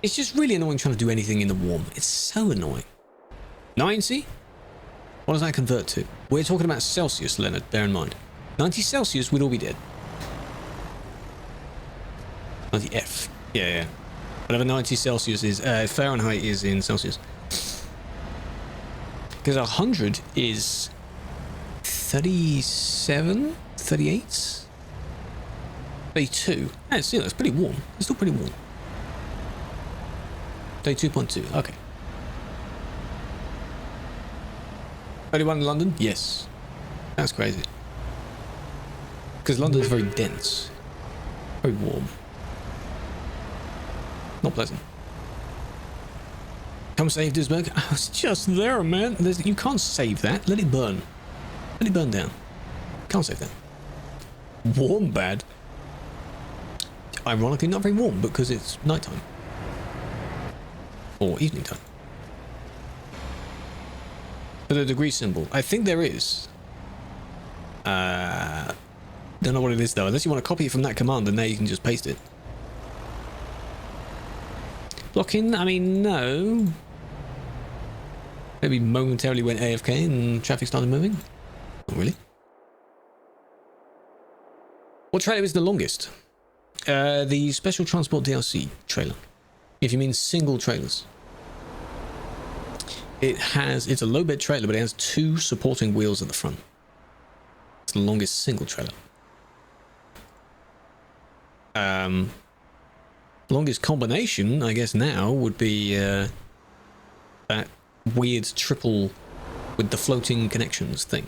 It's just really annoying trying to do anything in the warm. It's so annoying. 90? What does that convert to? We're talking about Celsius, Leonard, bear in mind. 90 Celsius, we'd all be dead. 90 F. Yeah. Whatever 90 Celsius is, Fahrenheit is in Celsius. Because 100 is 37? 38? 32? Yeah, still, that's pretty warm. It's still pretty warm. 32.2, okay. 31 in London? Yes. That's crazy. Because London is very dense. Very warm. Not pleasant. Come save Duisburg. I was just there, man. You can't save that. Let it burn. Let it burn down. Can't save that. Warm bad. Ironically, not very warm because it's nighttime. Or evening time. For the degree symbol, I think there is. Don't know what it is though. Unless you want to copy it from that command, and now you can just paste it. Blocking? I mean, no. Maybe momentarily went AFK and traffic started moving. Not really. What trailer is the longest? The Special Transport DLC trailer. If you mean single trailers. It's a low bed trailer, but it has 2 supporting wheels at the front. It's the longest single trailer. Longest combination, I guess now, would be that weird triple with the floating connections thing.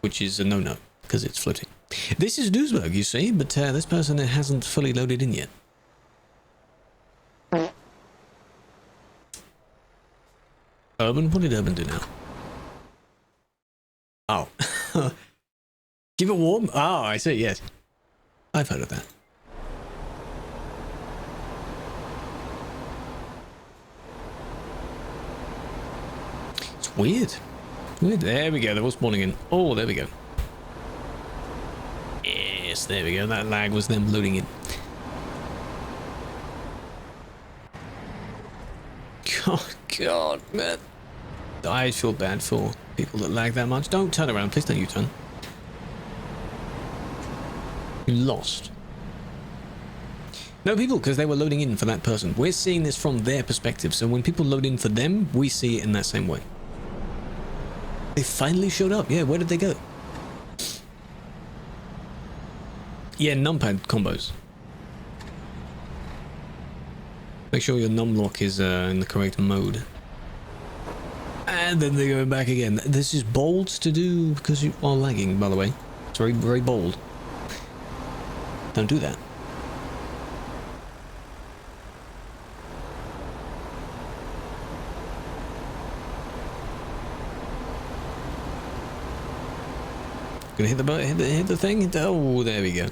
Which is a no-no, because it's floating. This is Duisburg, you see, but this person hasn't fully loaded in yet. Urban? What did Urban do now? Oh. Keep it warm? Oh, I see, yes. I've heard of that. It's weird. Weird. There we go. They're all spawning in. Oh, there we go. Yes, there we go. That lag was them loading in. Oh, God, man. I feel bad for people that lag that much. Don't turn around. Please don't U-turn. You lost. No, people, because they were loading in for that person. We're seeing this from their perspective. So when people load in for them, we see it in that same way. They finally showed up. Yeah, where did they go? Yeah, numpad combos. Make sure your numlock is in the correct mode. And then they're going back again. This is bold to do because you are lagging, by the way. It's very, very bold. Don't do that. Gonna hit the thing. Oh, there we go.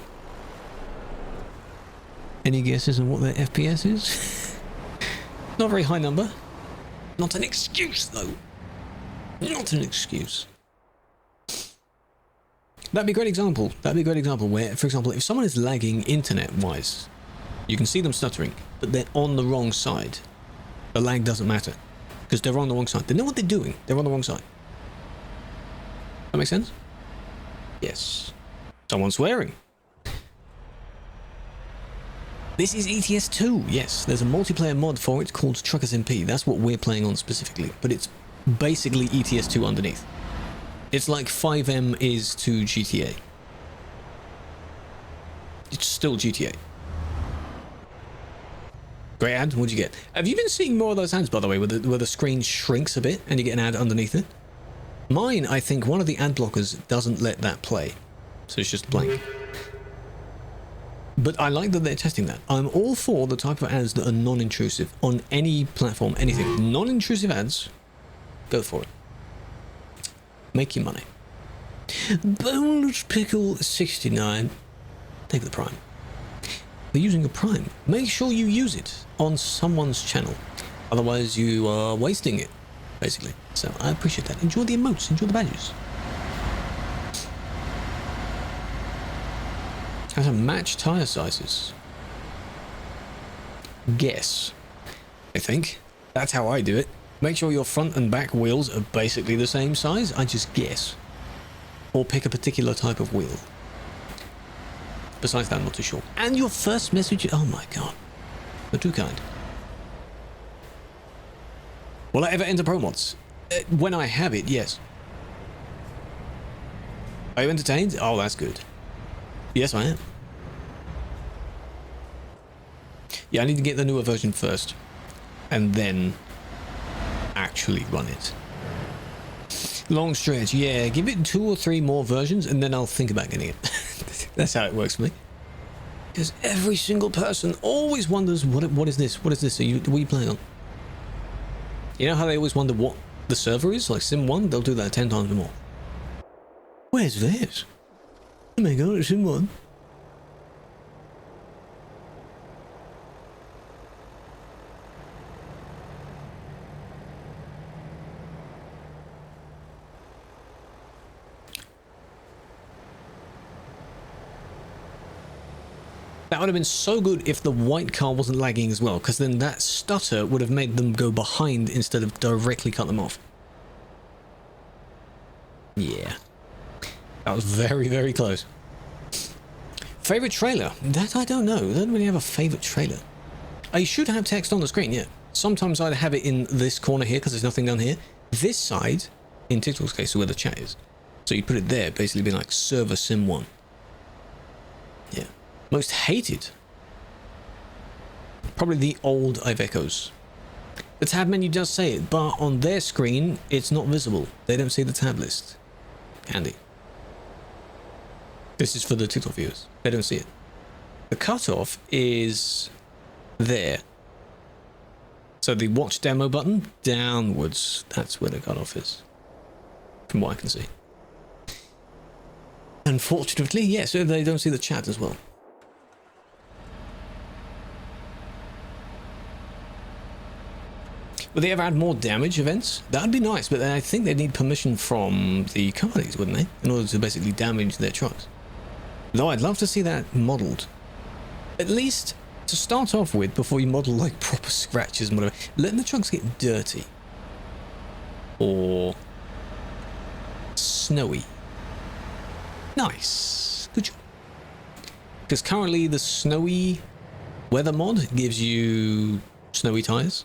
Any guesses on what their FPS is? Not a very high number. Not an excuse, though. Not an excuse. That'd be a great example. That'd be a great example where, for example, if someone is lagging internet-wise, you can see them stuttering, but they're on the wrong side. The lag doesn't matter because they're on the wrong side. They know what they're doing. They're on the wrong side. That make sense? Yes. Someone's swearing. This is ETS2, yes. There's a multiplayer mod for it called TruckersMP. That's what we're playing on specifically, but it's basically ETS2 underneath. It's like 5M is to GTA. It's still GTA. Great ad, what'd you get? Have you been seeing more of those ads, by the way, where the screen shrinks a bit and you get an ad underneath it? Mine, I think one of the ad blockers doesn't let that play, so it's just blank. But I like that they're testing that. I'm all for the type of ads that are non-intrusive on any platform, anything. Non-intrusive ads, go for it. Make your money. Boneless Pickle 69. Take the Prime. They're using a Prime. Make sure you use it on someone's channel. Otherwise you are wasting it, basically. So I appreciate that. Enjoy the emotes, enjoy the badges. How to match tyre sizes. Guess. I think. That's how I do it. Make sure your front and back wheels are basically the same size. I just guess. Or pick a particular type of wheel. Besides that, I'm not too sure. And your first message... Oh my god. You're too kind. Will I ever enter Pro Mods? When I have it, yes. Are you entertained? Oh, that's good. Yes, I am. Yeah, I need to get the newer version first. And then actually run it. Long stretch, yeah. Give it 2 or 3 more versions and then I'll think about getting it. That's how it works for me. Because every single person always wonders, what is this? What is this? What are you playing on? You know how they always wonder what the server is? Like Sim 1, they'll do that 10 times more. Where's this? Oh my god, it's Sim 1. That would have been so good if the white car wasn't lagging as well, because then that stutter would have made them go behind instead of directly cut them off. Yeah. That was very, very close. Favorite trailer? That I don't know. I don't really have a favorite trailer. I should have text on the screen, yeah. Sometimes I'd have it in this corner here because there's nothing down here. This side, in TikTok's case, is where the chat is. So you put it there, basically being like server sim 1. Yeah. Most hated? Probably the old Ivecos. The tab menu does say it, but on their screen, it's not visible. They don't see the tab list. Handy. This is for the TikTok viewers. They don't see it. The cutoff is there. So the watch demo button downwards. That's where the cutoff is. From what I can see. Unfortunately, yes, they don't see the chat as well. Would they ever add more damage events? That'd be nice, but I think they'd need permission from the companies, wouldn't they? In order to basically damage their trucks. Though I'd love to see that modelled. At least to start off with, before you model like proper scratches and whatever, letting the trucks get dirty. Or snowy. Nice. Good job. Because currently the snowy weather mod gives you snowy tyres.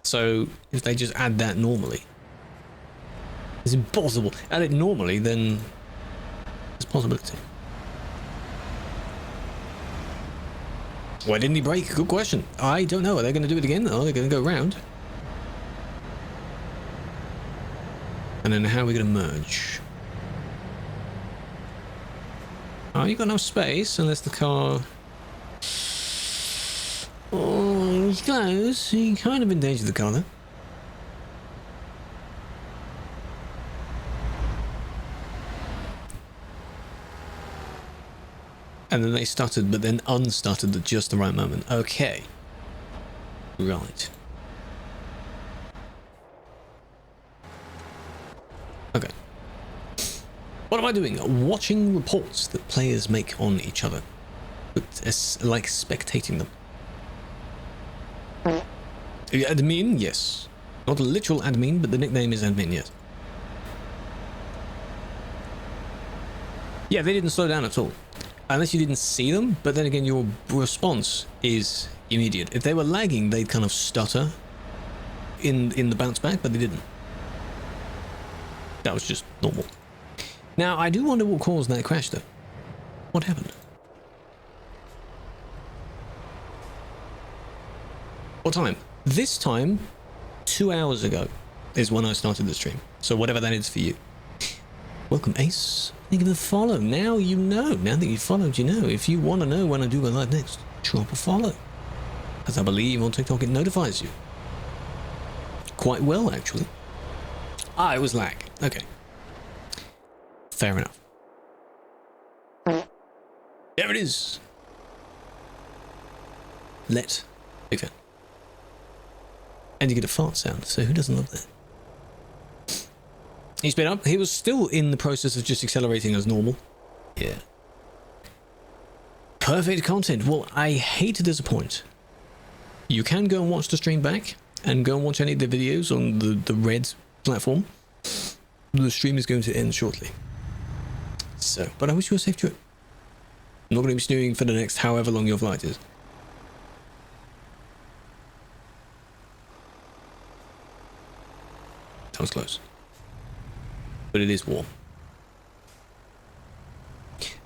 So if they just add that normally, it's impossible. Add it normally, then there's a possibility. Why didn't he brake? Good question. I don't know. Are they going to do it again? Or are they going to go round? And then how are we going to merge? Oh, you got enough space unless the car... Oh, he's close. He kind of endangered the car there. And then they stuttered, but then unstuttered at just the right moment. Okay. Right. Okay. What am I doing? Watching reports that players make on each other. But like spectating them. Admin, yes. Not a literal admin, but the nickname is admin, yes. Yeah, they didn't slow down at all. Unless you didn't see them, but then again, your response is immediate. If they were lagging, they'd kind of stutter in the bounce back, but they didn't. That was just normal. Now, I do wonder what caused that crash, though. What happened? What time? This time, 2 hours ago. is when I started the stream. So whatever that is for you. Welcome, Ace. Thank you for the follow. Now you know. Now that you've followed, you know. If you want to know when I do a live next, drop a follow. As I believe on TikTok it notifies you. Quite well, actually. Ah, it was lag. Okay. Fair enough. There it is. Big fan. And you get a fart sound, so who doesn't love that? He sped up. He was still in the process of just accelerating as normal. Yeah. Perfect content. Well, I hate to disappoint. You can go and watch the stream back and go and watch any of the videos on the red platform. The stream is going to end shortly. So, but I wish you a safe trip. I'm not going to be stewing for the next however long your flight is. That was close. But it is warm.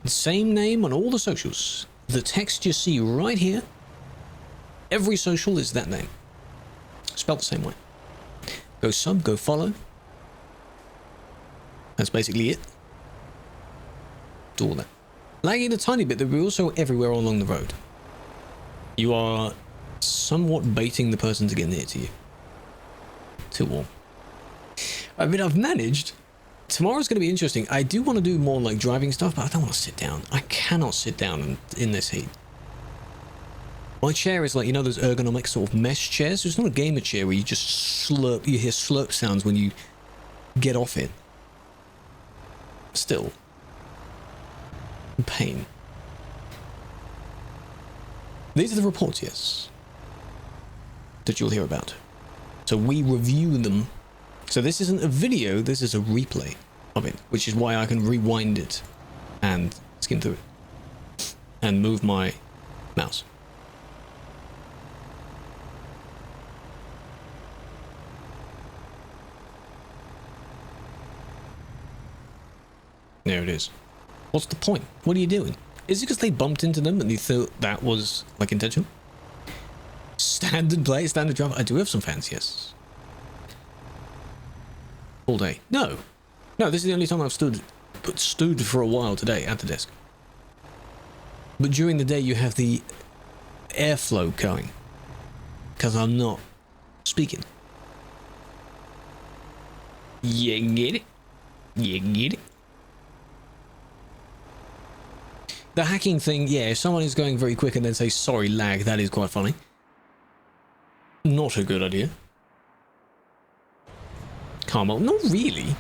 The same name on all the socials. The text you see right here, every social is that name. Spelled the same way. Go sub, go follow. That's basically it. Do all that. Lagging a tiny bit, but we're also everywhere along the road. You are somewhat baiting the person to get near to you. Too warm. I mean, I've managed. Tomorrow's going to be interesting. I do want to do more like driving stuff, but I don't want to sit down. I cannot sit down in this heat. My chair is like, you know, those ergonomic sort of mesh chairs. So it's not a gamer chair where you just slurp, you hear slurp sounds when you get off it. Still. Pain. These are the reports, yes, that you'll hear about. So we review them. So this isn't a video, this is a replay of it, which is why I can rewind it and skim through it and move my mouse. There it is. What's the point? What are you doing? Is it because they bumped into them and you thought that was like intentional? Standard play, standard drive. I do have some fans, yes. All day. No. No, this is the only time I've stood for a while today at the desk. But during the day you have the airflow going. Because I'm not speaking. You get it? You get it? The hacking thing, yeah, if someone is going very quick and then say, sorry, lag, that is quite funny. Not a good idea. Carmel, not really.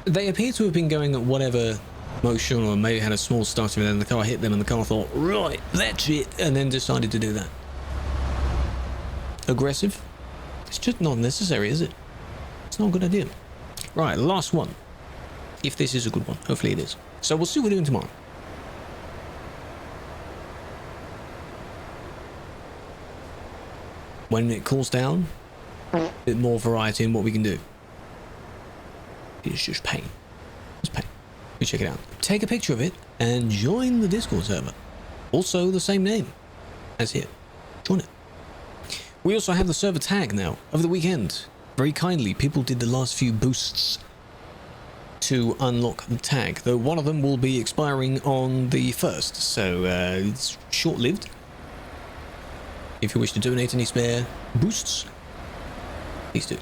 They appear to have been going at whatever motion, or maybe had a small stutter and then the car hit them and the car thought, right, that's it, and then decided to do that. Aggressive? It's just not necessary, is it? It's not a good idea. Right, last one. If this is a good one. Hopefully it is. So we'll see what we're doing tomorrow. When it cools down, a bit more variety in what we can do. It's just pain. It's pain. You check it out. Take a picture of it and join the Discord server. Also the same name as here. Join it. We also have the server tag now over the weekend. Very kindly, people did the last few boosts to unlock the tag, though one of them will be expiring on the 1st, so it's short-lived. If you wish to donate any spare boosts, please do.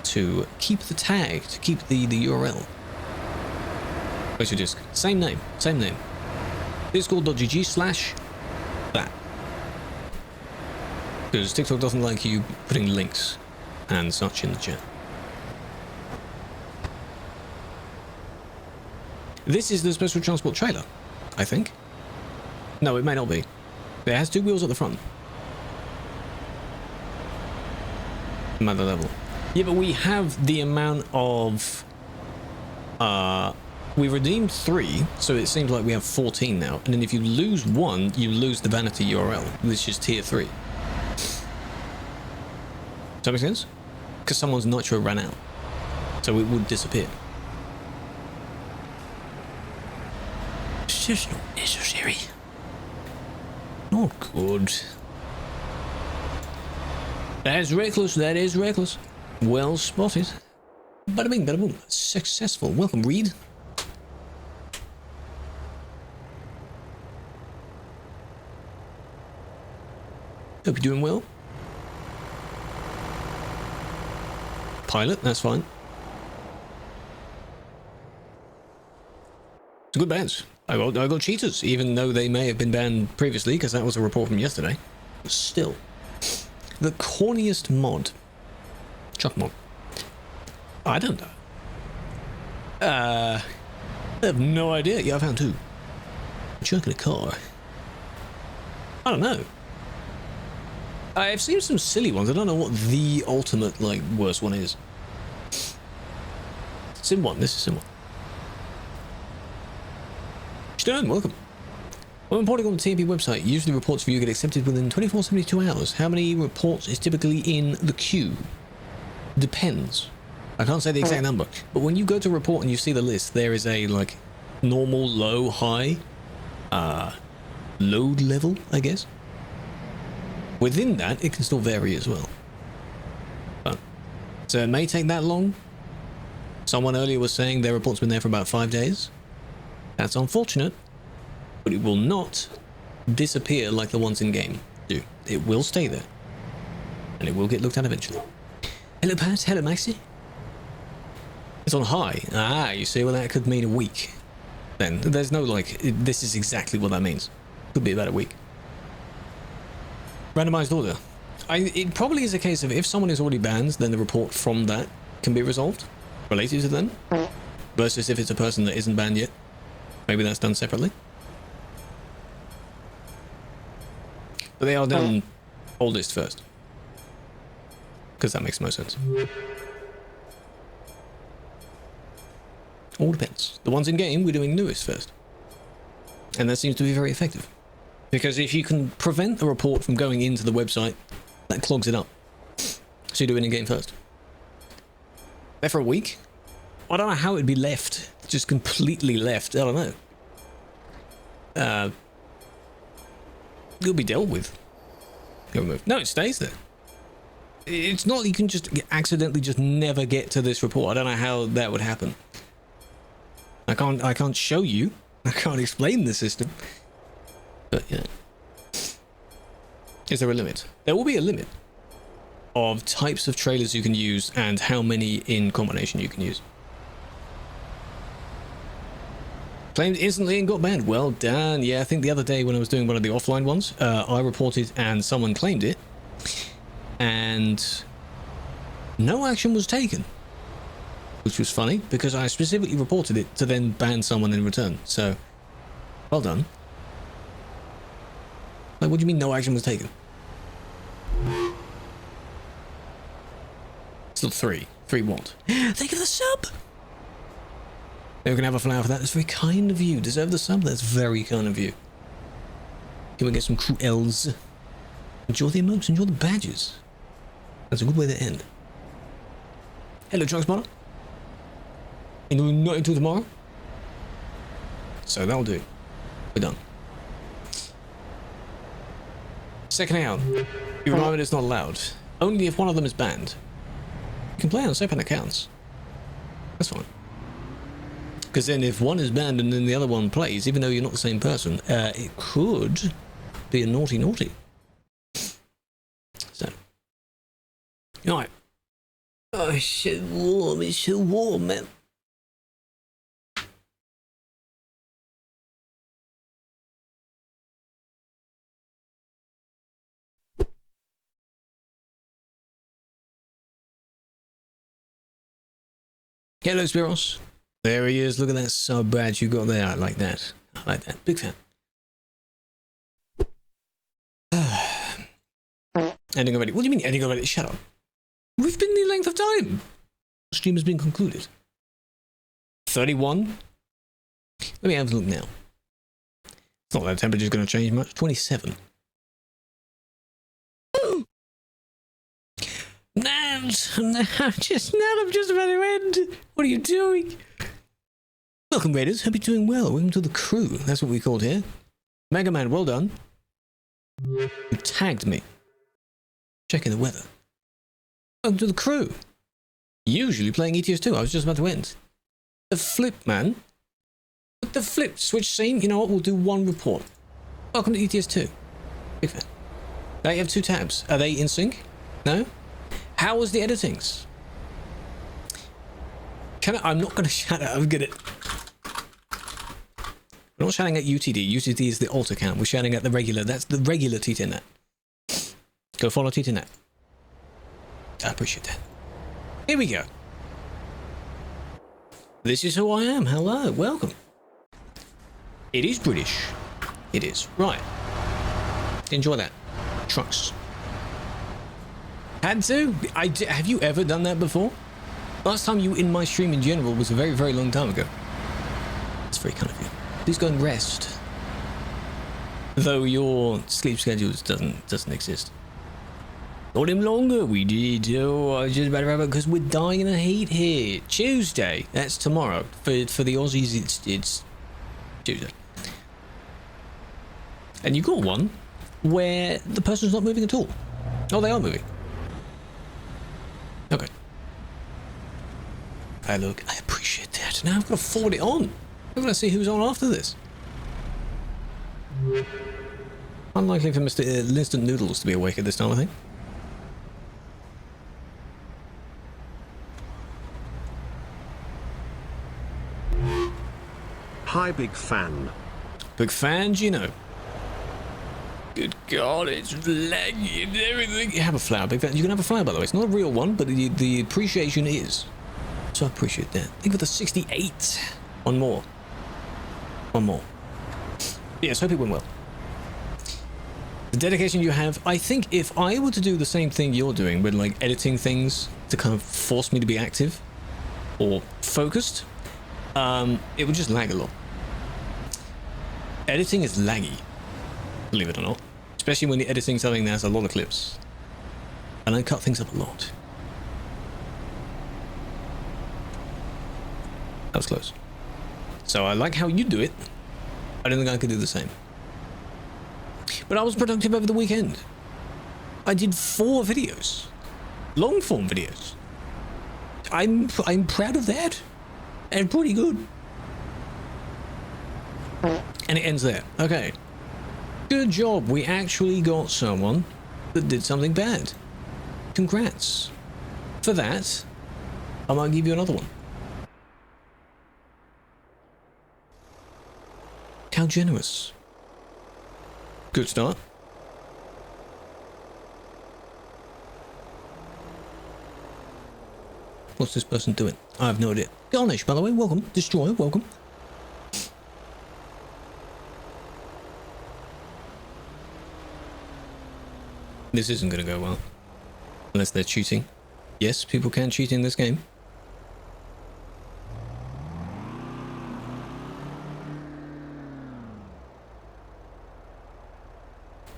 To keep the tag, to keep the URL. Where's your disk? Same name, same name. Discord.gg/that. Because TikTok doesn't like you putting links and such in the chat. This is the special transport trailer, I think. No, it may not be. It has 2 wheels at the front. Another level. Yeah, but we have the amount of we redeemed 3, so it seems like we have 14 now, and then if you lose 1 you lose the vanity URL, which is tier 3. Does that make sense? Because someone's nitro ran out, so it would disappear. It's just not necessary. Not good. That is reckless, that is reckless. Well spotted. Bada bing, bada boom. Successful. Welcome, Reed. Hope you're doing well. Pilot, that's fine. It's a good bans. I got cheaters, even though they may have been banned previously, because that was a report from yesterday. But still. The corniest mod. Chuck mod. I don't know. I have no idea. Yeah, I found two. Chuck in a car. I don't know. I've seen some silly ones. I don't know what the ultimate, like, worst one is. Sim 1. This is Sim 1. Stern, welcome. When reporting on the TMP website, usually reports for you get accepted within 24 to 72 hours. How many reports is typically in the queue? Depends. I can't say the exact number, but when you go to report and you see the list, there is a, like, normal, low, high, load level, I guess. Within that, it can still vary as well. So it may take that long. Someone earlier was saying their report's been there for about 5 days. That's unfortunate, but it will not disappear like the ones in game do. It will stay there, and it will get looked at eventually. Hello, Pat. Hello, Maxi. It's on high. Ah, you see, well, that could mean a week. Then there's no, like, this is exactly what that means. Could be about a week. Randomized order. It probably is a case of if someone is already banned, then the report from that can be resolved, related to them, versus if it's a person that isn't banned yet. Maybe that's done separately. But they are done oldest first, because that makes the most sense. All depends. The ones in game, we're doing newest first, and that seems to be very effective. Because if you can prevent the report from going into the website, that clogs it up. So you do it in-game first. There for a week? I don't know how it'd be left. Just completely left. I don't know. It'll be dealt with. No, it stays there. It's not you can just accidentally just never get to this report. I don't know how that would happen. I can't show you. I can't explain the system. But yeah. Is there a limit? There will be a limit of types of trailers you can use and how many in combination you can use. Claimed instantly and got banned. Well done. Yeah, I think the other day when I was doing one of the offline ones, I reported and someone claimed it. And no action was taken. Which was funny because I specifically reported it to then ban someone in return. So, well done. Like, what do you mean no action was taken? Still 3. 3 what? Thank you for the sub! Maybe we can have a flower for that. That's very kind of you. Deserve the sub? That's very kind of you. Can we get some Krewlex? Enjoy the emotes, enjoy the badges. That's a good way to end. Hello, TruckersMP. And not until tomorrow? So that'll do. We're done. Second out. You remind me it's not allowed. Only if one of them is banned. You can play on separate accounts. That's fine. Because then if one is banned and then the other one plays, even though you're not the same person, it could be a naughty naughty. So. Alright. Oh, it's so warm. It's so warm, man. Hello, Spiros. There he is. Look at that sub badge you got there. I like that. I like that. Big fan. Ending already. What do you mean ending already? Shut up. We've been the length of time. The stream has been concluded. 31. Let me have a look now. It's not that the temperature's going to change much. 27. I'm just about to end. What are you doing? Welcome, Raiders. Hope you're doing well. Welcome to the crew. That's what we called here. Mega Man, well done. You tagged me. Checking the weather. Welcome to the crew. Usually playing ETS 2. I was just about to end. The flip, man. What the flip? Switch scene. You know what? We'll do one report. Welcome to ETS 2. Big fan. Now you have 2 tabs. Are they in sync? No? How was the editings? I'm not going to shout out. I'm going to... We're not shouting at UTD. UTD is the alt account. We're shouting at the regular. That's the regular TTNet. Go follow TTNet. I appreciate that. Here we go. This is who I am. Hello. Welcome. It is British. It is. Right. Enjoy that. Trucks. Had to? Have you ever done that before? Last time you were in my stream in general was a very, very long time ago. That's very kind of you. Please go and rest. Though your sleep schedules doesn't exist. Not any longer. We did. Oh, I was just about to wrap up because we're dying in the heat here. Tuesday. That's tomorrow. For the Aussies, it's Tuesday. And you got one where the person's not moving at all. Oh, they are moving. Okay. Hey, look, I appreciate that. Now I've got to forward it on. I'm going to see who's on after this. Unlikely for Mr. Instant Noodles to be awake at this time, I think. Hi, big fan. Big fan, Gino. Good God, it's laggy and everything. You have a flower, big fan. You can have a flower, by the way. It's not a real one, but the appreciation is. So I appreciate that. Think of the 68. One more. One more. Yes, hope it went well. The dedication you have. I think if I were to do the same thing you're doing with like editing things to kind of force me to be active or focused, it would just lag a lot. Editing is laggy, believe it or not. Especially when you're editing something that has a lot of clips. And I cut things up a lot. That was close. So I like how you do it. I don't think I could do the same. But I was productive over the weekend. I did 4 videos. Long form videos. I'm proud of that. And pretty good. And it ends there. Okay. Good job. We actually got someone that did something bad. Congrats. For that, I might give you another one. How generous. Good start. What's this person doing? I have no idea. Garnish, by the way, welcome. Destroyer, welcome. This isn't going to go well. Unless they're cheating. Yes, people can cheat in this game.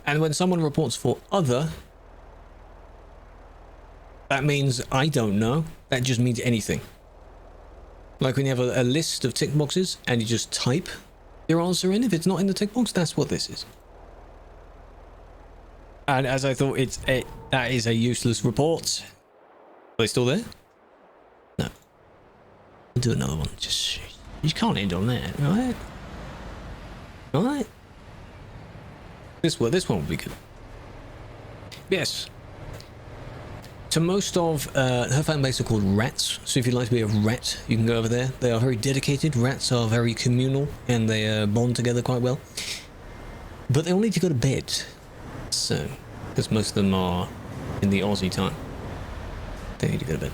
And when someone reports for other, that means I don't know. That just means anything. Like when you have a list of tick boxes and you just type your answer in. If it's not in the tick box, that's what this is. And as I thought, that is a useless report. Are they still there? No. I'll do another one. Just you can't end on that, right? Right? This one will be good. Yes. So most of her fan base are called rats. So if you'd like to be a rat, you can go over there. They are very dedicated. Rats are very communal and they bond together quite well. But they all need to go to bed. So, because most of them are in the Aussie time. They need to go to bed.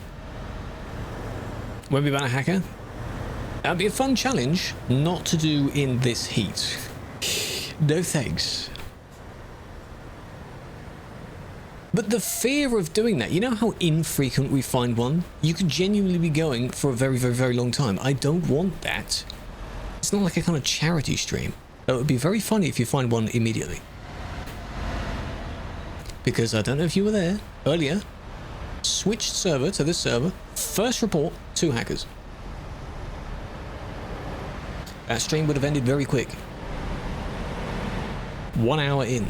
Won't be about a hacker. That'd be a fun challenge not to do in this heat. No thanks. But the fear of doing that, you know how infrequent we find one? You could genuinely be going for a very, very, very long time. I don't want that. It's not like a kind of charity stream. It would be very funny if you find one immediately. Because I don't know if you were there earlier. Switched server to this server. First report, 2 hackers. That stream would have ended very quick. 1 hour in.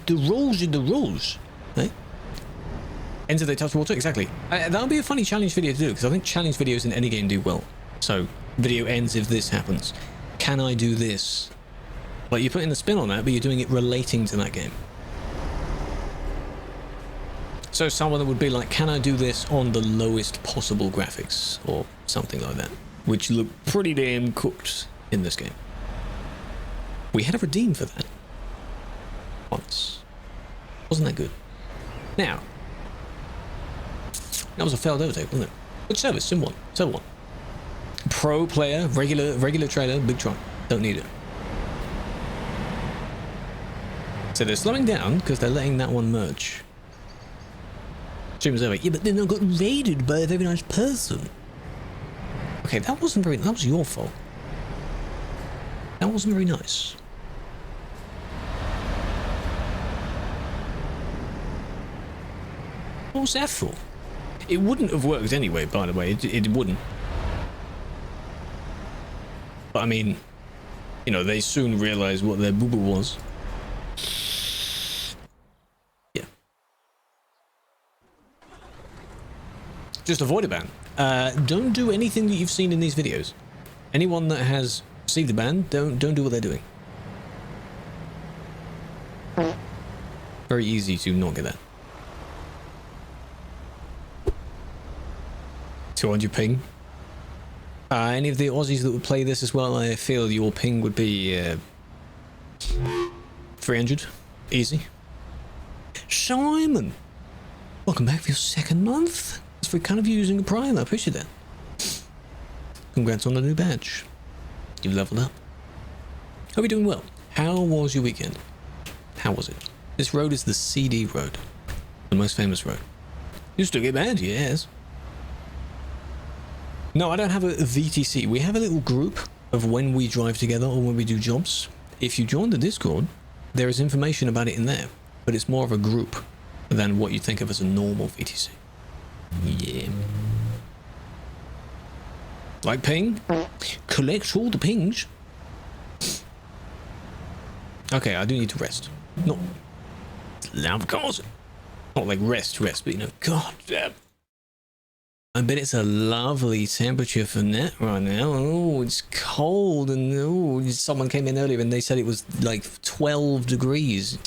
The rules are the rules, eh? Enter they touch water? Exactly. That would be a funny challenge video to do, because I think challenge videos in any game do well. So, video ends if this happens. Can I do this? Like, you're putting the spin on that, but you're doing it relating to that game. So someone that would be like, can I do this on the lowest possible graphics? Or something like that. Which look pretty damn cooked in this game. We had a redeem for that. Once. Wasn't that good? Now. That was a failed overtake, wasn't it? Which service? Sim 1. Server 1. Pro player, regular trailer, big truck. Don't need it. So they're slowing down because they're letting that one merge. Stream was over. Yeah, but then I got raided by a very nice person. Okay, that wasn't very... That was your fault. That wasn't very nice. What was that for? It wouldn't have worked anyway, by the way. It wouldn't. But I mean, you know, they soon realized what their boo-boo was. Yeah. Just avoid a ban. Don't do anything that you've seen in these videos. Anyone that has received the ban, don't do what they're doing. Very easy to not get that. 200 ping. Any of the Aussies that would play this as well, I feel your ping would be 300. Easy. Simon! Welcome back for your second month. It's very kind of you using a Prime, I appreciate that. Congrats on the new badge. You've leveled up. Hope you're doing well. How was your weekend? How was it? This road is the CD road. The most famous road. You still get banned? Yes. No, I don't have a VTC. We have a little group of when we drive together or when we do jobs. If you join the Discord, there is information about it in there, but it's more of a group than what you think of as a normal VTC. Yeah. Like ping? Collect all the pings. Okay, I do need to rest. Not loud cars. Not like rest, but you know, god damn. I bet it's a lovely temperature for net right now. Oh, it's cold, and oh, someone came in earlier and they said it was like 12 degrees.